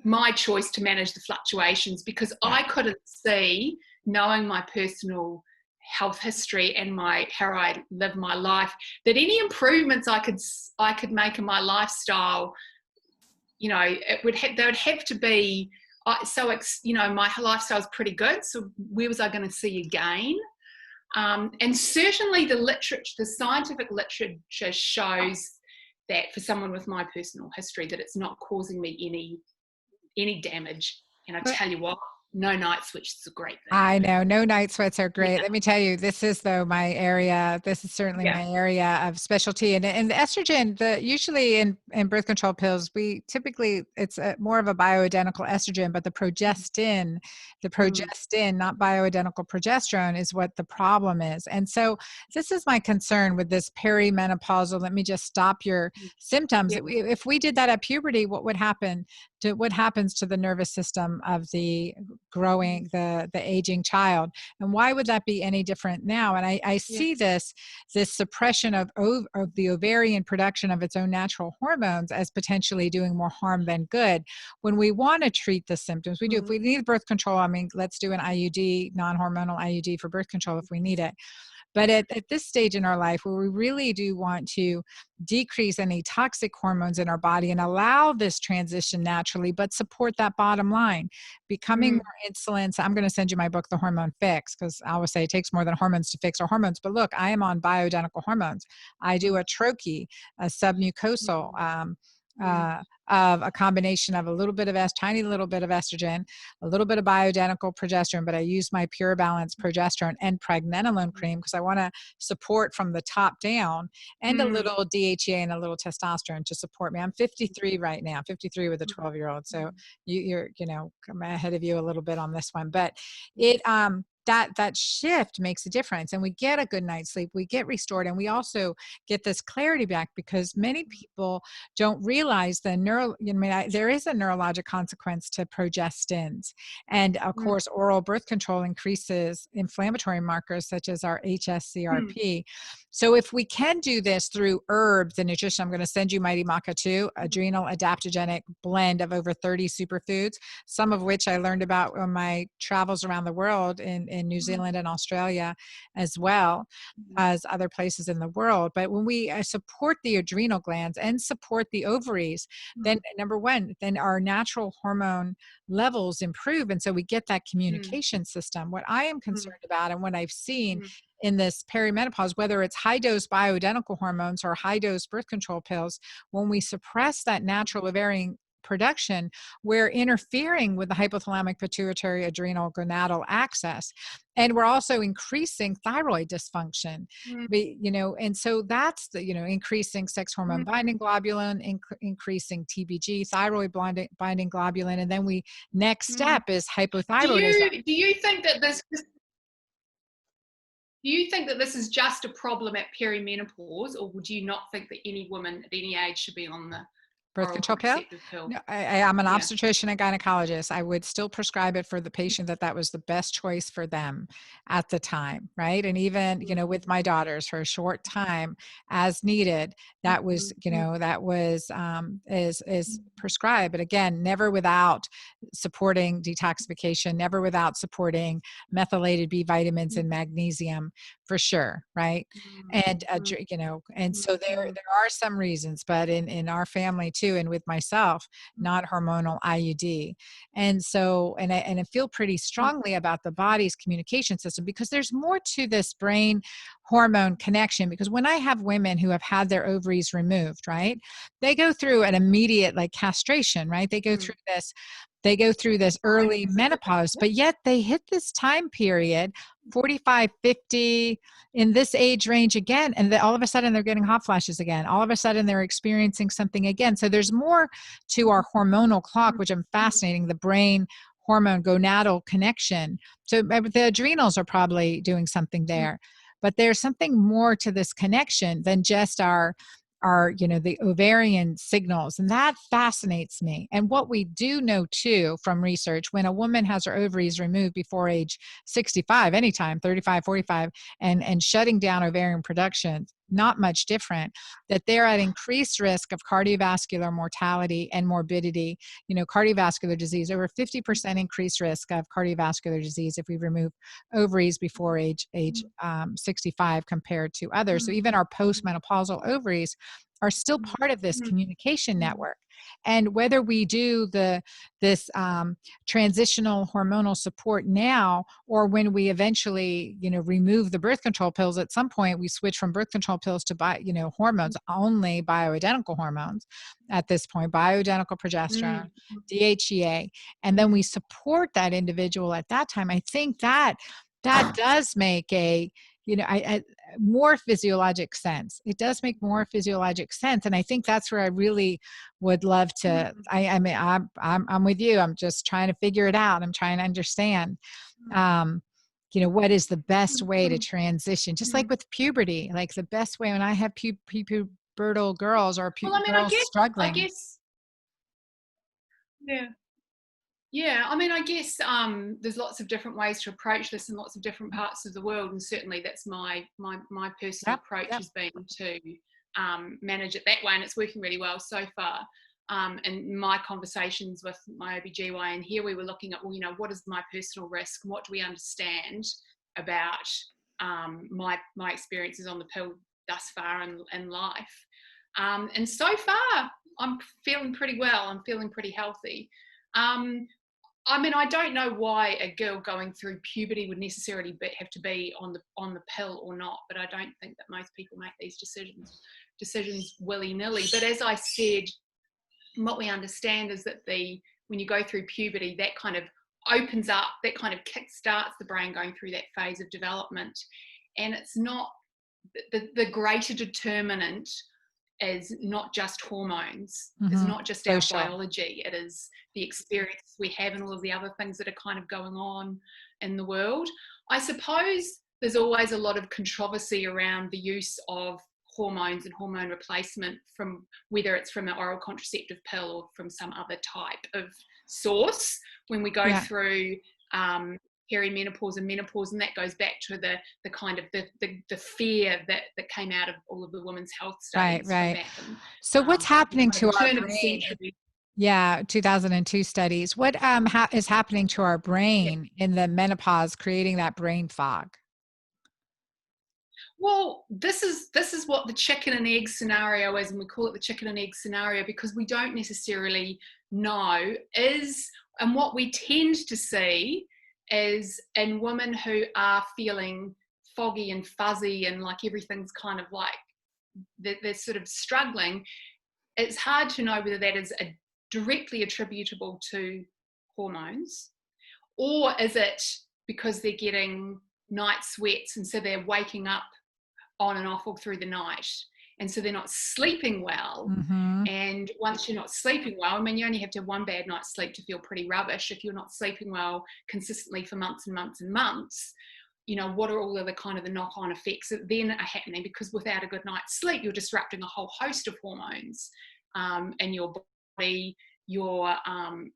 my choice to manage the fluctuations, because I couldn't see, knowing my personal health history and how I live my life, that any improvements I could make in my lifestyle, they would have to be. My lifestyle is pretty good. So where was I going to see a gain? And certainly the scientific literature shows that for someone with my personal history, that it's not causing me any damage. And I tell you what, no night sweats is a great thing. I know, no night sweats are great. Let me tell you, this is my area. This is certainly my area of specialty. And the estrogen, usually in birth control pills, it's more of a bioidentical estrogen, but the progestin, not bioidentical progesterone, is what the problem is. And so this is my concern with this perimenopausal, let me just stop your symptoms. If we did that at puberty, what would happen? What happens to the nervous system of the growing, the aging child? And why would that be any different now? And I see this suppression of the ovarian production of its own natural hormones as potentially doing more harm than good. When we want to treat the symptoms, we do. If we need birth control, let's do an IUD, non-hormonal IUD for birth control if we need it. But at this stage in our life where we really do want to decrease any toxic hormones in our body and allow this transition naturally, but support that bottom line, becoming Mm, more insulin. So I'm going to send you my book, The Hormone Fix, because I always say it takes more than hormones to fix our hormones. But look, I am on bioidentical hormones. I do mm, a troche, a submucosal, mm, of a combination of a little bit of tiny little bit of estrogen, a little bit of bioidentical progesterone, but I use my Pure Balance progesterone and pregnenolone cream because I want to support from the top down, and a mm, little DHEA and a little testosterone to support me. I'm 53 right now, 53 with a 12-year-old. So I'm ahead of you a little bit on this one, but that shift makes a difference, and we get a good night's sleep, we get restored, and we also get this clarity back because many people don't realize there is a neurologic consequence to progestins. And of mm, course, oral birth control increases inflammatory markers such as our mm, HSCRP. So if we can do this through herbs and nutrition, I'm going to send you Mighty Maca 2, adrenal adaptogenic blend of over 30 superfoods, some of which I learned about on my travels around the world in New mm, Zealand and Australia, as well as other places in the world. But when we support the adrenal glands and support the ovaries, then number one, then our natural hormone levels improve. And so we get that mm, communication system. What I am mm, concerned about and what I've seen mm, in this perimenopause, whether it's high dose bioidentical hormones or high dose birth control pills, when we suppress that natural ovarian production, we're interfering with the hypothalamic pituitary adrenal gonadal axis, and we're also increasing thyroid dysfunction. mm, And so that's the increasing sex hormone mm, binding globulin, increasing TBG, thyroid binding globulin, and then next mm. step is Do hypothyroidism. you think that this is just a problem at perimenopause, or would you not think that any woman at any age should be on the Birth oral control pill? contraceptive pill? No, I'm an Yeah. obstetrician and gynecologist. I would still prescribe it for the patient that was the best choice for them at the time, right? And even, with my daughters for a short time as needed, that was, is prescribed. But again, never without supporting detoxification, never without supporting methylated B vitamins and magnesium for sure, right? And and so there are some reasons, but in our family too, and with myself, not hormonal IUD. And so and I feel pretty strongly about the body's communication system, because there's more to this brain hormone connection. Because when I have women who have had their ovaries removed, right, they go through an immediate like castration, right? They go through this early menopause, but yet they hit this time period 45, 50, in this age range again, and then all of a sudden they're getting hot flashes again. All of a sudden they're experiencing something again. So there's more to our hormonal clock, which I'm fascinating, the brain hormone gonadal connection. So the adrenals are probably doing something there, but there's something more to this connection than just the ovarian signals, and that fascinates me. And what we do know too from research, when a woman has her ovaries removed before age 65, anytime 35, 45, and shutting down ovarian production, not much different, that they're at increased risk of cardiovascular mortality and morbidity. Cardiovascular disease, over 50% increased risk of cardiovascular disease if we remove ovaries before age 65 compared to others. So even our postmenopausal ovaries are still part of this communication network. And whether we do this transitional hormonal support now, or when we eventually remove the birth control pills, at some point we switch from birth control pills to hormones, only bioidentical hormones at this point, bioidentical progesterone, DHEA, and then we support that individual at that time. I think that does make I more physiologic sense. It does make more physiologic sense, and I think that's where I really would love to. I'm with you. I'm just trying to figure it out. I'm trying to understand. Um, what is the best way to transition? Just like with puberty, like the best way when I have pubertal girls or Well, I mean, girls I struggling. guess, yeah. Yeah, I mean, I guess there's lots of different ways to approach this in lots of different parts of the world, and certainly that's my personal Yep, approach yep. has been to manage it that way, and it's working really well so far. And my conversations with my OBGYN here, we were looking at, well, what is my personal risk, and what do we understand about my experiences on the pill thus far in life. And so far, I'm feeling pretty well. I'm feeling pretty healthy. I mean, I don't know why a girl going through puberty would necessarily have to be on the pill or not, but I don't think that most people make these decisions willy-nilly. But as I said, what we understand is that when you go through puberty, that kind of opens up, that kind of kick-starts the brain going through that phase of development. And it's not the greater determinant is not just hormones, is not just our biology, it is the experience we have and all of the other things that are kind of going on in the world. I suppose there's always a lot of controversy around the use of hormones and hormone replacement, from whether it's from an oral contraceptive pill or from some other type of source when we go through perimenopause and menopause, and that goes back to the kind of the fear that came out of all of the women's health studies. Right. So what's happening to our brain? 2002 studies. What is happening to our brain in the menopause, creating that brain fog? Well, this is what the chicken and egg scenario is, and we call it the chicken and egg scenario because we don't necessarily know and what we tend to see is in women who are feeling foggy and fuzzy and like everything's kind of like they're sort of struggling. It's hard to know whether that is directly attributable to hormones, or is it because they're getting night sweats and so they're waking up on and off all through the night, and so they're not sleeping well. And once you're not sleeping well, I mean, you only have to have one bad night's sleep to feel pretty rubbish. If you're not sleeping well consistently for months and months and months, you know, what are all of the kind of the knock-on effects that then are happening? Because without a good night's sleep, you're disrupting a whole host of hormones in your body. You're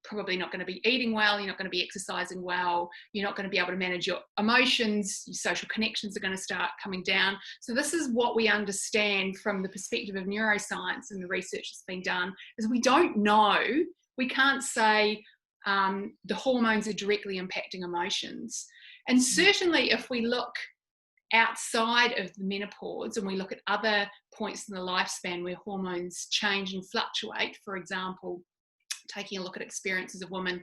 probably not going to be eating well, you're not going to be exercising well, you're not going to be able to manage your emotions, your social connections are going to start coming down. So this is what we understand from the perspective of neuroscience and the research that's been done, is we don't know, we can't say the hormones are directly impacting emotions. And certainly if we look outside of the menopause and we look at other points in the lifespan where hormones change and fluctuate, for example, taking a look at experiences of women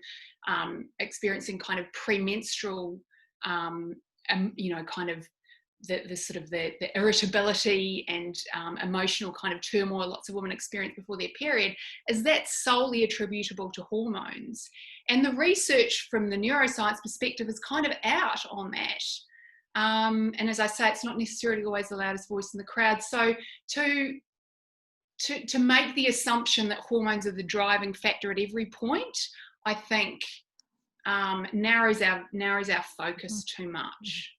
experiencing kind of premenstrual, you know, kind of the sort of the irritability and emotional kind of turmoil lots of women experience before their period, is that solely attributable to hormones? And the research from the neuroscience perspective is kind of out on that. And as I say, it's not necessarily always the loudest voice in the crowd. So to make the assumption that hormones are the driving factor at every point, I think narrows our focus too much.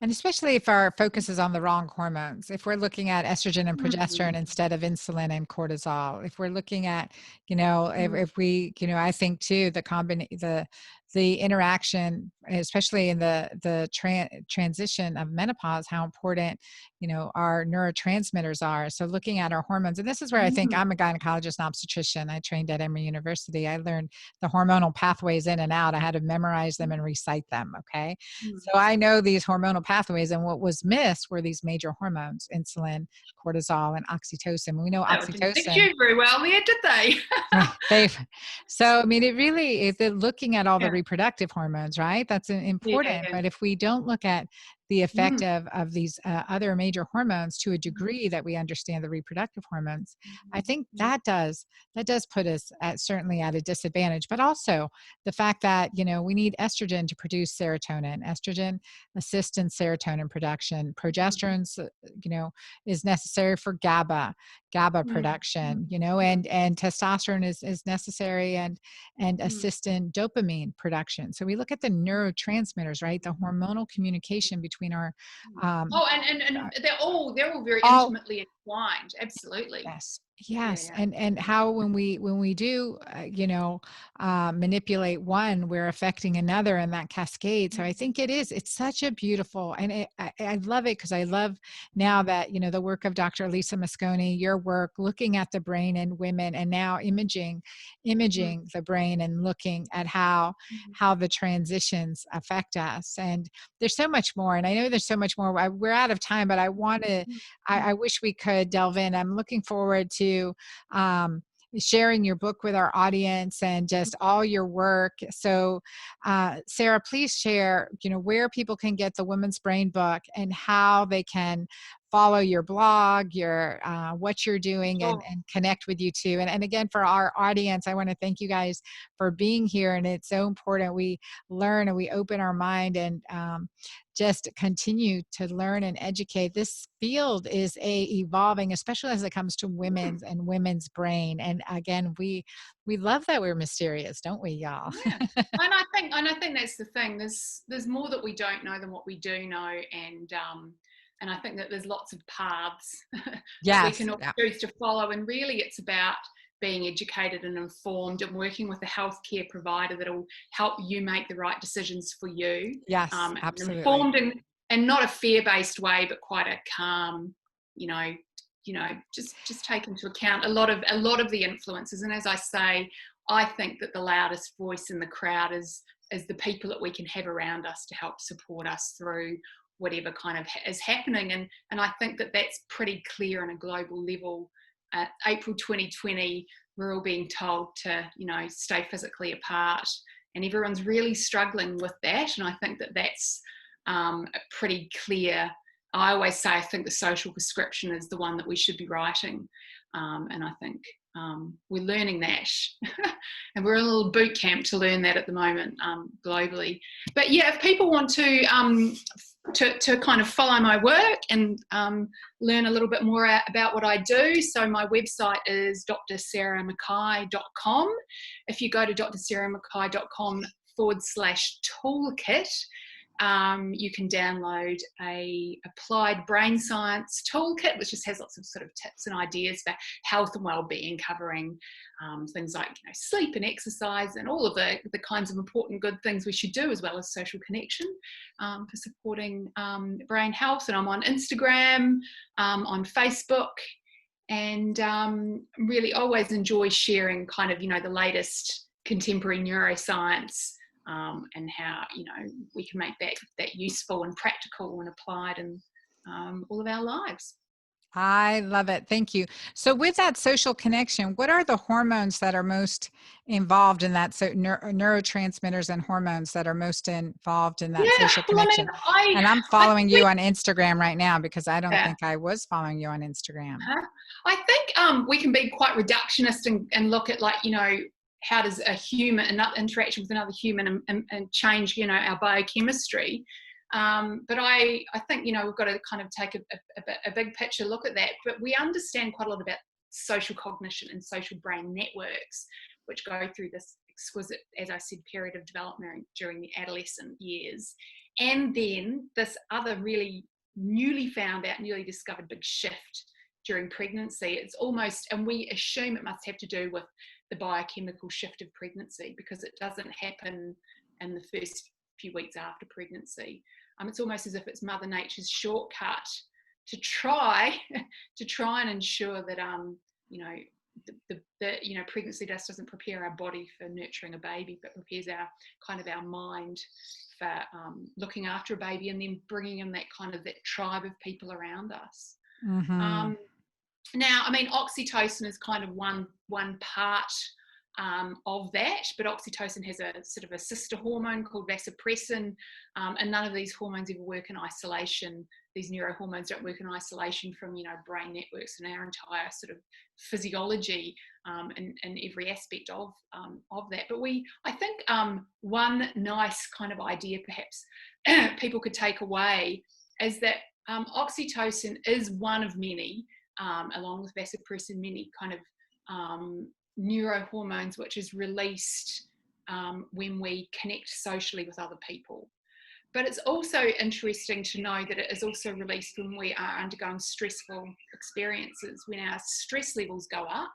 And especially if our focus is on the wrong hormones, if we're looking at estrogen and progesterone instead of insulin and cortisol, if we're looking at, you know, if we, you know, I think too, the interaction, especially in the transition of menopause, how important, you know, our neurotransmitters are. So looking at our hormones, and this is where I think I'm a gynecologist and obstetrician. I trained at Emory University. I learned the hormonal pathways in and out. I had to memorize them and recite them. Okay. So I know these hormonal pathways, and what was missed were these major hormones: insulin, cortisol, and oxytocin. We know oxytocin didn't do very well there, did they? So I mean, it really is looking at all the reproductive hormones, right? That's important. But if we don't look at the effect of these other major hormones to a degree that we understand the reproductive hormones, I think that does put us certainly at a disadvantage. But also the fact that, you know, we need estrogen to produce serotonin. Estrogen assists in serotonin production. Progesterone, you know, is necessary for GABA production, you know, and testosterone is necessary and assist in dopamine production. So we look at the neurotransmitters, right? The hormonal communication between our and they're all very intimately intertwined. Absolutely. Yes. Yeah, Yes. yeah. And how when we do manipulate one, we're affecting another in that cascade. So I Mm, think it's such a beautiful, and I love it because I love now that, the work of Dr. Lisa Mosconi, your work looking at the brain in women, and now mm, imaging the brain and looking at mm, how the transitions affect us. And there's so much more. And I know there's so much more. We're out of time, but I want to mm, I wish we could delve in. I'm looking forward to um, sharing your book with our audience and mm. just all your work. So, Sarah, please share, where people can get the Women's Brain book and how they can follow your blog, your what you're doing, Sure. and connect with you too. And again, for our audience, I want to thank you guys for being here. And it's so important we learn and we open our mind and just continue to learn and educate. This field is evolving, especially as it comes to Mm, women's brain. And again, we love that we're mysterious, don't we, y'all? yeah. And I think that's the thing. There's more that we don't know than what we do know, and I think that there's lots of paths that we Yes. can all Yeah. choose to follow. And really, it's about being educated and informed, and working with a healthcare provider that'll help you make the right decisions for you, Yes, and absolutely. informed and not a fear-based way, but quite a calm, you know, just take into account a lot of the influences. And as I say, I think that the loudest voice in the crowd is the people that we can have around us to help support us through whatever kind of is happening. And I think that that's pretty clear on a global level. April 2020, we're all being told to, stay physically apart, and everyone's really struggling with that. And I think that that's a pretty clear. I always say I think the social prescription is the one that we should be writing, and I think we're learning that, and we're in a little boot camp to learn that at the moment, globally. But yeah, if people want to kind of follow my work and learn a little bit more about what I do, so my website is drsarahmckay.com. If you go to drsarahmckay.com/toolkit, you can download a applied brain science toolkit, which just has lots of sort of tips and ideas for health and well-being, covering things like sleep and exercise and all of the kinds of important good things we should do, as well as social connection, for supporting brain health. And I'm on Instagram, on Facebook, and really always enjoy sharing kind of the latest contemporary neuroscience, and how we can make that useful and practical and applied in all of our lives. I love it. Thank you. So, with that social connection, what are the hormones that are most involved in that? So, neurotransmitters and hormones that are most involved in that Yeah, social well, I mean, connection. And I'm I following think we you on Instagram right now because I don't yeah. think I was following you on Instagram. Huh? I think we can be quite reductionist and look at, like, how does a human, another interaction with another human, and change our biochemistry. But I think we've got to kind of take a big picture look at that. But we understand quite a lot about social cognition and social brain networks, which go through this exquisite, as I said, period of development during the adolescent years, and then this other really newly found out, newly discovered big shift during pregnancy. It's almost, and we assume it must have to do with the biochemical shift of pregnancy, because it doesn't happen in the first few weeks after pregnancy. It's almost as if it's Mother Nature's shortcut to try and ensure that pregnancy just doesn't prepare our body for nurturing a baby, but prepares our mind for looking after a baby, and then bringing in that tribe of people around us. Mm-hmm. Now, I mean, oxytocin is kind of one part of that, but oxytocin has a sort of a sister hormone called vasopressin, and none of these hormones ever work in isolation. These neurohormones don't work in isolation from brain networks and our entire sort of physiology, and every aspect of that. But I think one nice kind of idea perhaps people could take away is that oxytocin is one of many, along with vasopressin, many kind of neurohormones which is released when we connect socially with other people. But it's also interesting to know that it is also released when we are undergoing stressful experiences. When our stress levels go up,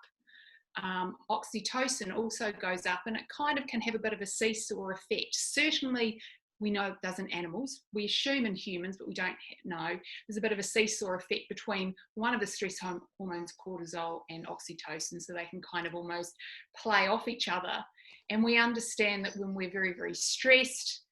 oxytocin also goes up, and it kind of can have a bit of a seesaw effect. Certainly, we know it does in animals. We assume in humans, but we don't know. There's a bit of a seesaw effect between one of the stress hormones, cortisol, and oxytocin, so they can kind of almost play off each other. And we understand that when we're very, very stressed,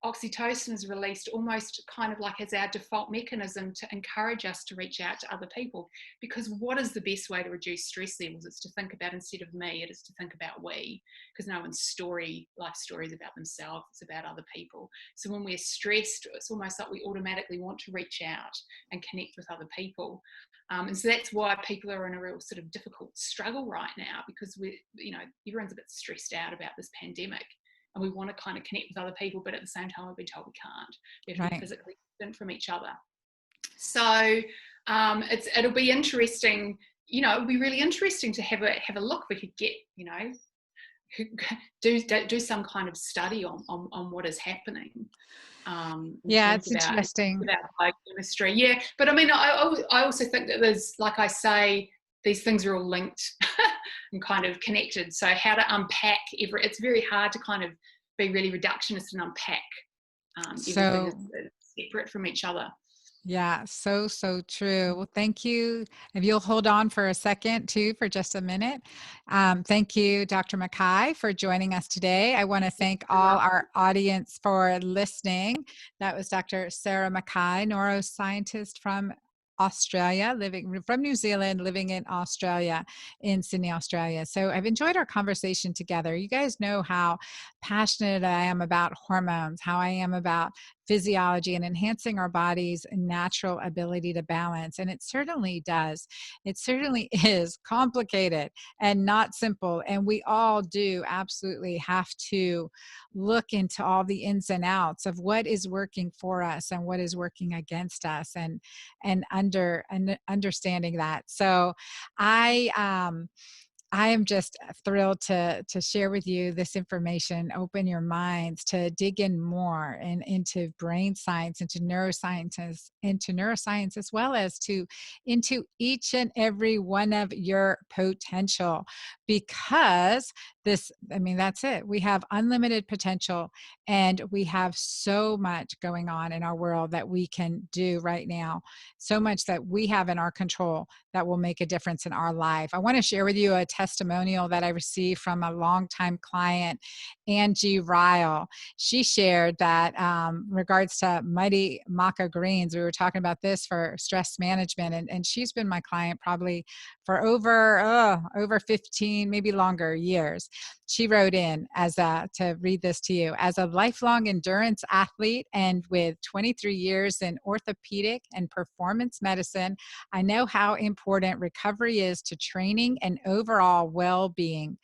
oxytocin is released almost kind of like as our default mechanism to encourage us to reach out to other people. Because what is the best way to reduce stress levels? It's to think about, instead of me, it is to think about we, because no one's life story is about themselves, it's about other people. So when we're stressed, it's almost like we automatically want to reach out and connect with other people. And so that's why people are in a real sort of difficult struggle right now, because everyone's a bit stressed out about this pandemic. And we want to kind of connect with other people, but at the same time, we've been told we can't. We have to be physically distant from each other. So it'll be interesting. It'll be really interesting to have a look. We could get, do some kind of study on what is happening. Yeah, it's interesting about biochemistry. Yeah, but I mean, I also think that there's, like I say, these things are all linked and kind of connected. So how to unpack it's very hard to kind of be really reductionist and unpack everything is separate from each other. Yeah, so true. Well, thank you. If you'll hold on for a second too, for just a minute. Thank you, Dr. McKay, for joining us today. I want to thank all our audience for listening. That was Dr. Sarah McKay, neuroscientist from Australia, living from New Zealand, living in Australia, in Sydney, Australia. So I've enjoyed our conversation together. You guys know how passionate I am about hormones, how I am about physiology and enhancing our body's natural ability to balance. And it certainly does. It certainly is complicated and not simple. And we all do absolutely have to look into all the ins and outs of what is working for us and what is working against us, and understanding that. So I am just thrilled to share with you this information, open your minds to dig in more and into brain science, into neuroscience, as well as into each and every one of your potential. Because that's it. We have unlimited potential, and we have so much going on in our world that we can do right now. So much that we have in our control that will make a difference in our life. I want to share with you a testimonial that I received from a longtime client, Angie Ryle. She shared that regards to mighty maca greens, we were talking about this for stress management, and she's been my client probably for over 15, maybe longer years. She wrote in to read this to you. As a lifelong endurance athlete and with 23 years in orthopedic and performance medicine, I know how important recovery is to training and overall well-being.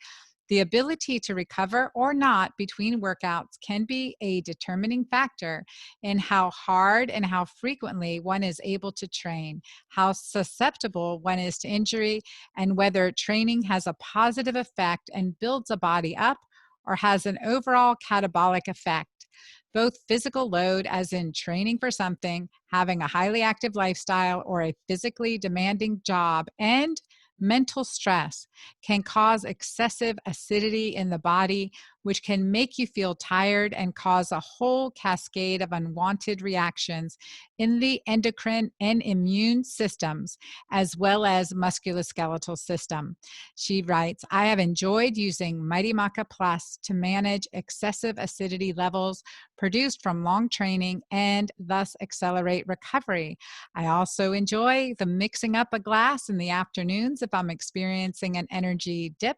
The ability to recover or not between workouts can be a determining factor in how hard and how frequently one is able to train, how susceptible one is to injury, and whether training has a positive effect and builds a body up or has an overall catabolic effect. Both physical load, as in training for something, having a highly active lifestyle, or a physically demanding job, and mental stress can cause excessive acidity in the body, which can make you feel tired and cause a whole cascade of unwanted reactions in the endocrine and immune systems, as well as musculoskeletal system. She writes, I have enjoyed using Mighty Maca Plus to manage excessive acidity levels produced from long training and thus accelerate recovery. I also enjoy the mixing up a glass in the afternoons if I'm experiencing an energy dip.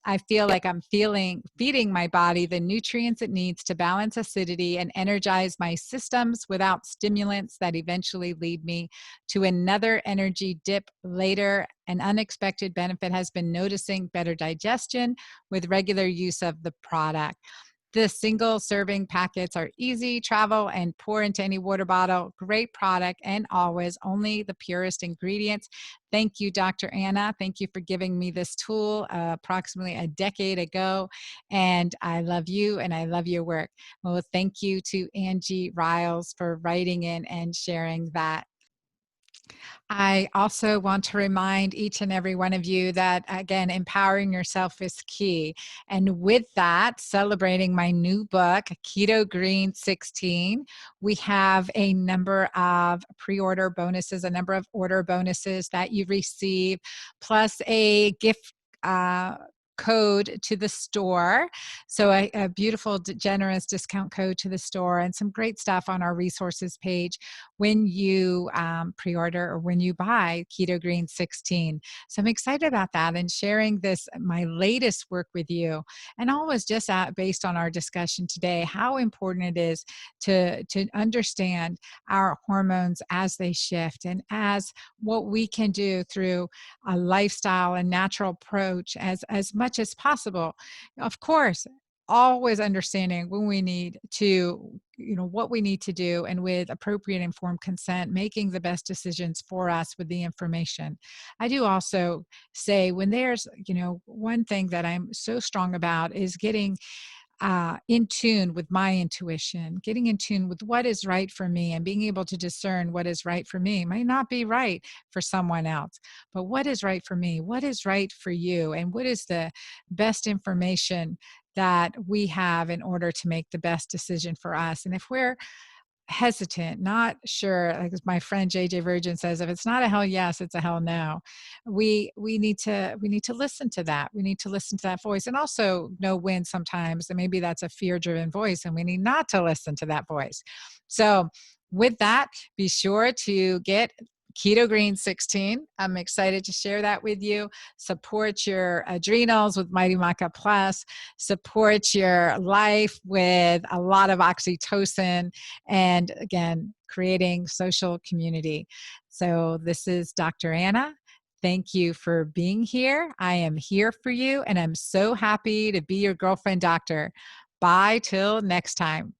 I feel like I'm feeding my body the nutrients it needs to balance acidity and energize my systems without stimulants that eventually lead me to another energy dip later. An unexpected benefit has been noticing better digestion with regular use of the product. The single serving packets are easy, travel, and pour into any water bottle. Great product, and always only the purest ingredients. Thank you, Dr. Anna. Thank you for giving me this tool approximately a decade ago. And I love you and I love your work. Well, thank you to Angie Riles for writing in and sharing that. I also want to remind each and every one of you that, again, empowering yourself is key. And with that, celebrating my new book, Keto Green 16, we have a number of pre-order bonuses, a number of order bonuses that you receive, plus a gift code to the store. So a beautiful, generous discount code to the store, and some great stuff on our resources page when you pre-order or when you buy Keto Green 16. So I'm excited about that and sharing this, my latest work with you. And always just based on our discussion today, how important it is to understand our hormones as they shift, and as what we can do through a lifestyle and natural approach as much as possible. Of course, always understanding when we need to, what we need to do, and with appropriate informed consent, making the best decisions for us with the information. I do also say, when there's, one thing that I'm so strong about is getting in tune with my intuition, getting in tune with what is right for me, and being able to discern what is right for me might not be right for someone else. But what is right for me? What is right for you? And what is the best information that we have in order to make the best decision for us? And if we're hesitant, not sure, like my friend JJ Virgin says, if it's not a hell yes, it's a hell no. We need to listen to that. We need to listen to that voice, and also know when sometimes, and maybe that's a fear-driven voice, and we need not to listen to that voice. So with that, be sure to get Keto Green 16. I'm excited to share that with you. Support your adrenals with Mighty Maca Plus. Support your life with a lot of oxytocin. And again, creating social community. So this is Dr. Anna. Thank you for being here. I am here for you, and I'm so happy to be your girlfriend doctor. Bye till next time.